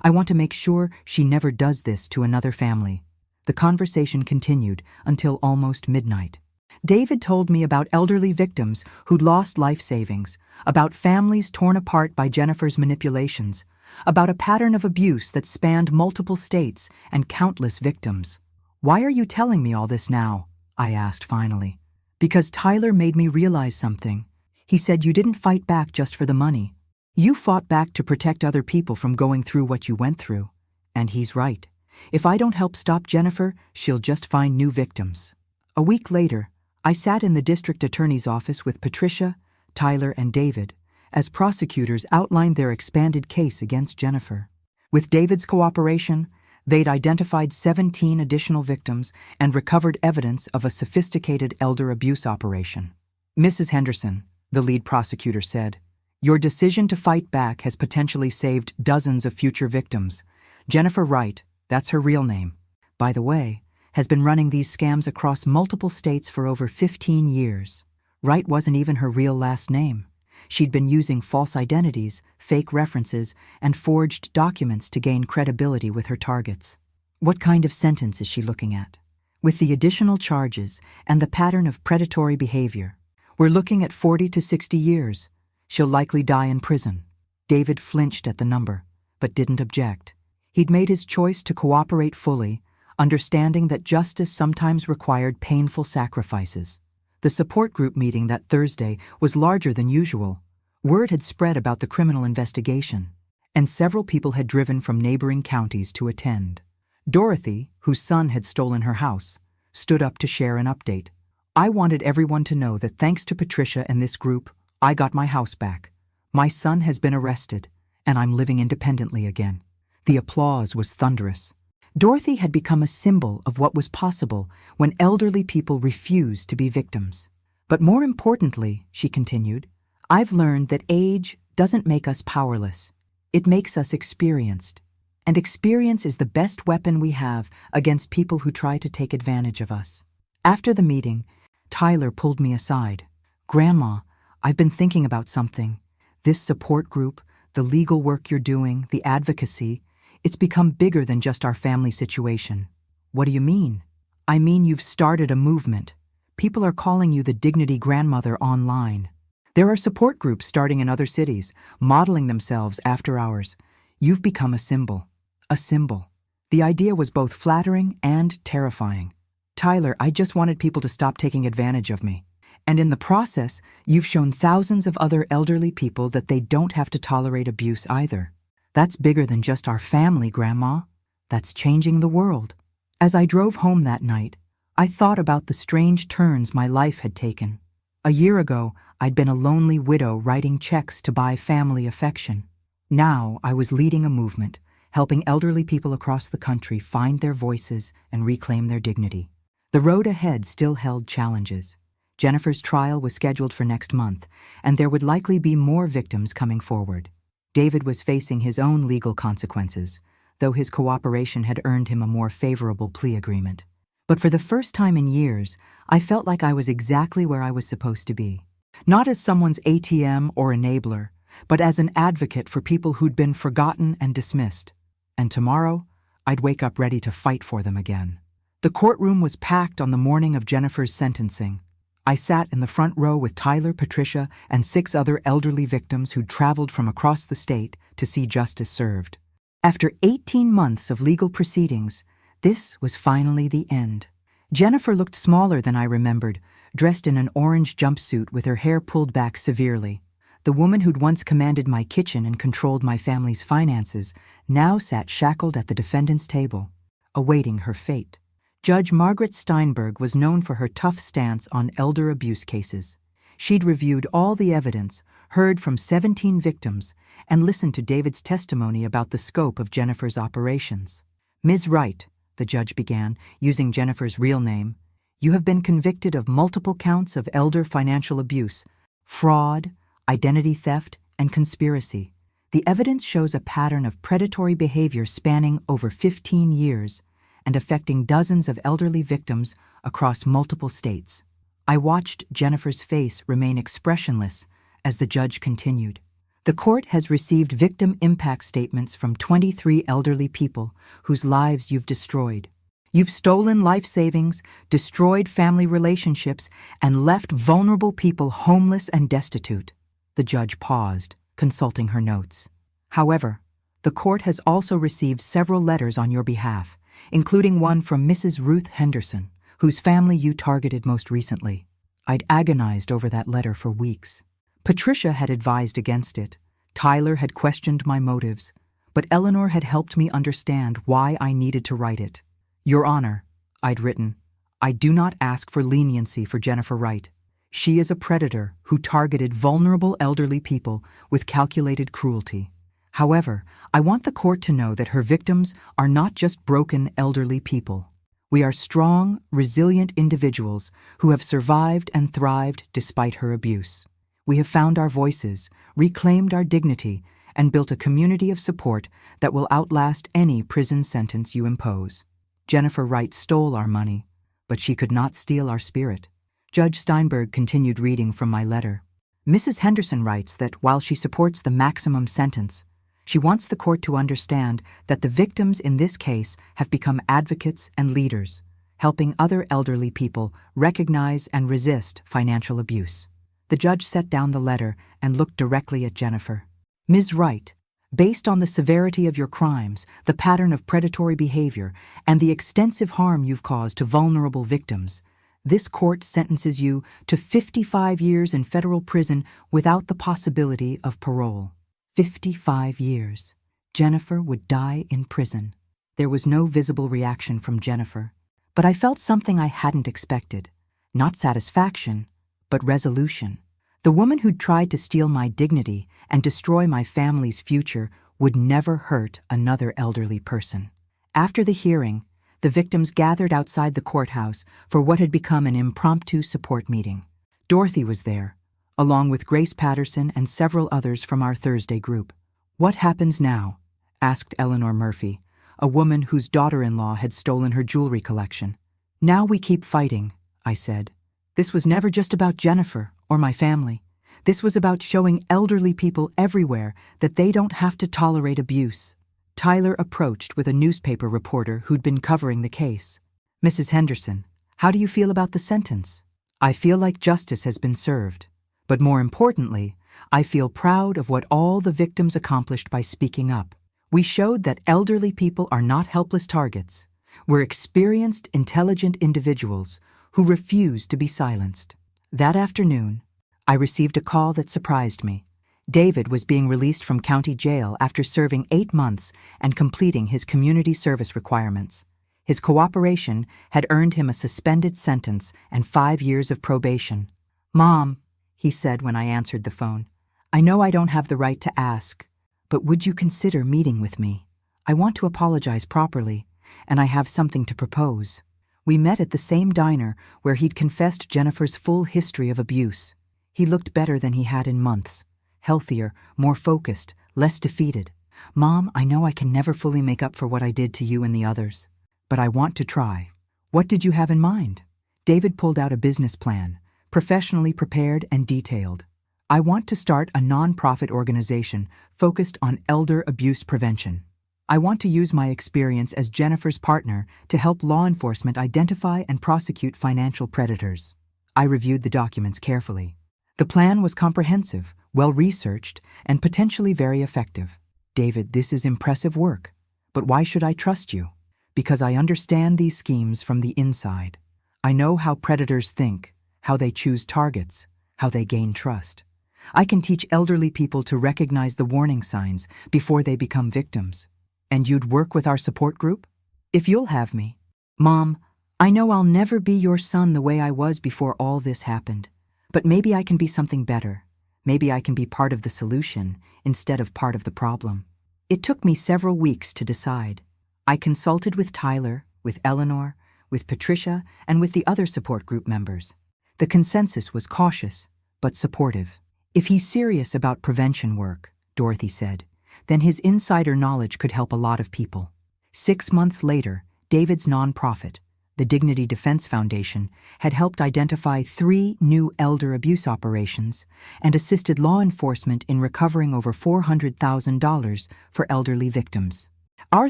I want to make sure she never does this to another family. The conversation continued until almost midnight. David told me about elderly victims who'd lost life savings, about families torn apart by Jennifer's manipulations, about a pattern of abuse that spanned multiple states and countless victims. Why are you telling me all this now? I asked finally. Because Tyler made me realize something. He said you didn't fight back just for the money. You fought back to protect other people from going through what you went through. And he's right. If I don't help stop Jennifer, she'll just find new victims. A week later, I sat in the district attorney's office with Patricia, Tyler, and David as prosecutors outlined their expanded case against Jennifer. With David's cooperation, they'd identified 17 additional victims and recovered evidence of a sophisticated elder abuse operation. Mrs. Henderson, the lead prosecutor said, your decision to fight back has potentially saved dozens of future victims. Jennifer Wright, that's her real name, by the way, has been running these scams across multiple states for over 15 years. Wright wasn't even her real last name. She'd been using false identities, fake references, and forged documents to gain credibility with her targets. What kind of sentence is she looking at? With the additional charges and the pattern of predatory behavior, we're looking at 40 to 60 years. She'll likely die in prison. David flinched at the number, but didn't object. He'd made his choice to cooperate fully, understanding that justice sometimes required painful sacrifices. The support group meeting that Thursday was larger than usual. Word had spread about the criminal investigation, and several people had driven from neighboring counties to attend. Dorothy, whose son had stolen her house, stood up to share an update. I wanted everyone to know that thanks to Patricia and this group, I got my house back. My son has been arrested, and I'm living independently again. The applause was thunderous. Dorothy had become a symbol of what was possible when elderly people refused to be victims. But more importantly, she continued, I've learned that age doesn't make us powerless. It makes us experienced. And experience is the best weapon we have against people who try to take advantage of us. After the meeting, Tyler pulled me aside. Grandma, I've been thinking about something. This support group, the legal work you're doing, the advocacy, it's become bigger than just our family situation. What do you mean? I mean you've started a movement. People are calling you the Dignity Grandmother online. There are support groups starting in other cities, modeling themselves after ours. You've become a symbol. A symbol. The idea was both flattering and terrifying. Tyler, I just wanted people to stop taking advantage of me. And in the process, you've shown thousands of other elderly people that they don't have to tolerate abuse either. That's bigger than just our family, Grandma. That's changing the world. As I drove home that night, I thought about the strange turns my life had taken. A year ago, I'd been a lonely widow writing checks to buy family affection. Now I was leading a movement, helping elderly people across the country find their voices and reclaim their dignity. The road ahead still held challenges. Jennifer's trial was scheduled for next month, and there would likely be more victims coming forward. David was facing his own legal consequences, though his cooperation had earned him a more favorable plea agreement. But for the first time in years, I felt like I was exactly where I was supposed to be. Not as someone's ATM or enabler, but as an advocate for people who'd been forgotten and dismissed. And tomorrow, I'd wake up ready to fight for them again. The courtroom was packed on the morning of Jennifer's sentencing. I sat in the front row with Tyler, Patricia, and 6 other elderly victims who'd traveled from across the state to see justice served. After 18 months of legal proceedings, this was finally the end. Jennifer looked smaller than I remembered, dressed in an orange jumpsuit with her hair pulled back severely. The woman who'd once commanded my kitchen and controlled my family's finances now sat shackled at the defendant's table, awaiting her fate. Judge Margaret Steinberg was known for her tough stance on elder abuse cases. She'd reviewed all the evidence, heard from 17 victims, and listened to David's testimony about the scope of Jennifer's operations. "Ms. Wright," the judge began, using Jennifer's real name, "you have been convicted of multiple counts of elder financial abuse, fraud, identity theft, and conspiracy. The evidence shows a pattern of predatory behavior spanning over 15 years and affecting dozens of elderly victims across multiple states." I watched Jennifer's face remain expressionless as the judge continued. "The court has received victim impact statements from 23 elderly people whose lives you've destroyed. You've stolen life savings, destroyed family relationships, and left vulnerable people homeless and destitute." The judge paused, consulting her notes. "However, the court has also received several letters on your behalf, including one from Mrs. Ruth Henderson, whose family you targeted most recently." I'd agonized over that letter for weeks. Patricia had advised against it. Tyler had questioned my motives, but Eleanor had helped me understand why I needed to write it. "Your Honor," I'd written, "I do not ask for leniency for Jennifer Wright. She is a predator who targeted vulnerable elderly people with calculated cruelty. However, I want the court to know that her victims are not just broken elderly people. We are strong, resilient individuals who have survived and thrived despite her abuse. We have found our voices, reclaimed our dignity, and built a community of support that will outlast any prison sentence you impose. Jennifer Wright stole our money, but she could not steal our spirit." Judge Steinberg continued reading from my letter. "Mrs. Henderson writes that while she supports the maximum sentence, she wants the court to understand that the victims in this case have become advocates and leaders, helping other elderly people recognize and resist financial abuse." The judge set down the letter and looked directly at Jennifer. "Ms. Wright, based on the severity of your crimes, the pattern of predatory behavior, and the extensive harm you've caused to vulnerable victims, this court sentences you to 55 years in federal prison without the possibility of parole." 55 years. Jennifer would die in prison. There was no visible reaction from Jennifer, but I felt something I hadn't expected. Not satisfaction, but resolution. The woman who'd tried to steal my dignity and destroy my family's future would never hurt another elderly person. After the hearing, the victims gathered outside the courthouse for what had become an impromptu support meeting. Dorothy was there, along with Grace Patterson and several others from our Thursday group. "What happens now?" asked Eleanor Murphy, a woman whose daughter-in-law had stolen her jewelry collection. "Now we keep fighting," I said. "This was never just about Jennifer or my family. This was about showing elderly people everywhere that they don't have to tolerate abuse." Tyler approached with a newspaper reporter who'd been covering the case. "Mrs. Henderson, how do you feel about the sentence?" "I feel like justice has been served. But more importantly, I feel proud of what all the victims accomplished by speaking up. We showed that elderly people are not helpless targets. We're experienced, intelligent individuals who refuse to be silenced." That afternoon, I received a call that surprised me. David was being released from county jail after serving 8 months and completing his community service requirements. His cooperation had earned him a suspended sentence and 5 years of probation. "Mom," he said when I answered the phone, "I know I don't have the right to ask, but would you consider meeting with me? I want to apologize properly, and I have something to propose." We met at the same diner where he'd confessed Jennifer's full history of abuse. He looked better than he had in months, healthier, more focused, less defeated. "Mom, I know I can never fully make up for what I did to you and the others, but I want to try." "What did you have in mind?" David pulled out a business plan, professionally prepared and detailed. "I want to start a nonprofit organization focused on elder abuse prevention. I want to use my experience as Jennifer's partner to help law enforcement identify and prosecute financial predators." I reviewed the documents carefully. The plan was comprehensive, well-researched, and potentially very effective. "David, this is impressive work, but why should I trust you?" "Because I understand these schemes from the inside. I know how predators think, how they choose targets, how they gain trust. I can teach elderly people to recognize the warning signs before they become victims." "And you'd work with our support group?" "If you'll have me." "Mom, I know I'll never be your son the way I was before all this happened, but maybe I can be something better. Maybe I can be part of the solution instead of part of the problem. It took me several weeks to decide. I consulted with Tyler, with Eleanor, with Patricia, and with the other support group members. The consensus was cautious, but supportive. If he's serious about prevention work, Dorothy said, then his insider knowledge could help a lot of people. 6 months later, David's nonprofit, the Dignity Defense Foundation, had helped identify 3 new elder abuse operations and assisted law enforcement in recovering over $400,000 for elderly victims. Our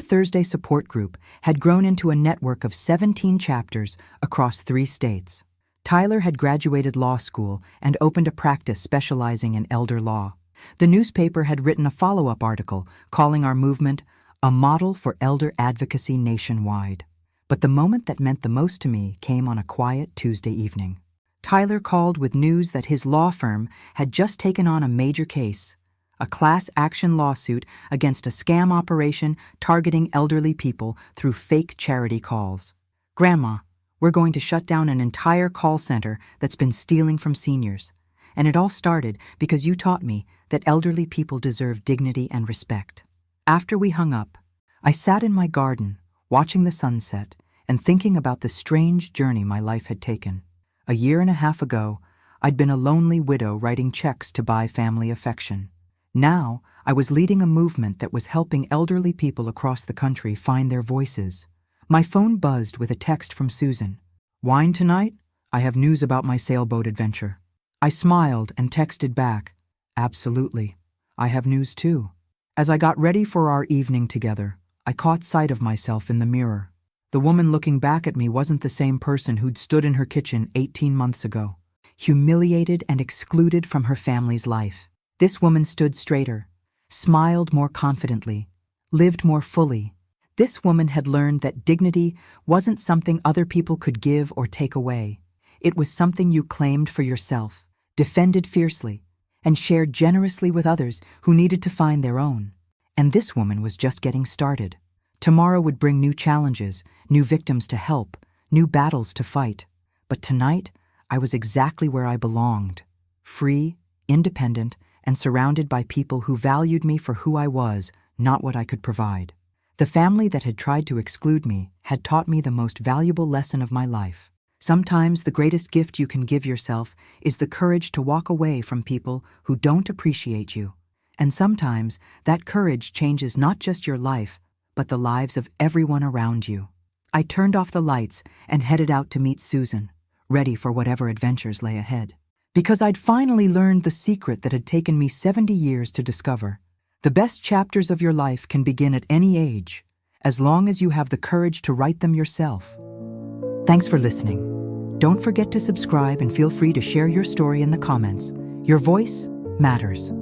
Thursday support group had grown into a network of 17 chapters across 3 states. Tyler had graduated law school and opened a practice specializing in elder law. The newspaper had written a follow-up article calling our movement a model for elder advocacy nationwide. But the moment that meant the most to me came on a quiet Tuesday evening. Tyler called with news that his law firm had just taken on a major case, a class action lawsuit against a scam operation targeting elderly people through fake charity calls. "Grandma, we're going to shut down an entire call center that's been stealing from seniors. And it all started because you taught me that elderly people deserve dignity and respect." After we hung up, I sat in my garden, watching the sunset and thinking about the strange journey my life had taken. A year and a half ago, I'd been a lonely widow writing checks to buy family affection. Now, I was leading a movement that was helping elderly people across the country find their voices. My phone buzzed with a text from Susan. "Wine tonight? I have news about my sailboat adventure." I smiled and texted back, "Absolutely. I have news too." As I got ready for our evening together, I caught sight of myself in the mirror. The woman looking back at me wasn't the same person who'd stood in her kitchen 18 months ago, humiliated and excluded from her family's life. This woman stood straighter, smiled more confidently, lived more fully. This woman had learned that dignity wasn't something other people could give or take away. It was something you claimed for yourself, defended fiercely, and shared generously with others who needed to find their own. And this woman was just getting started. Tomorrow would bring new challenges, new victims to help, new battles to fight. But tonight, I was exactly where I belonged, free, independent, and surrounded by people who valued me for who I was, not what I could provide. The family that had tried to exclude me had taught me the most valuable lesson of my life. Sometimes the greatest gift you can give yourself is the courage to walk away from people who don't appreciate you. And sometimes that courage changes not just your life, but the lives of everyone around you. I turned off the lights and headed out to meet Susan, ready for whatever adventures lay ahead. Because I'd finally learned the secret that had taken me 70 years to discover. The best chapters of your life can begin at any age, as long as you have the courage to write them yourself. Thanks for listening. Don't forget to subscribe and feel free to share your story in the comments. Your voice matters.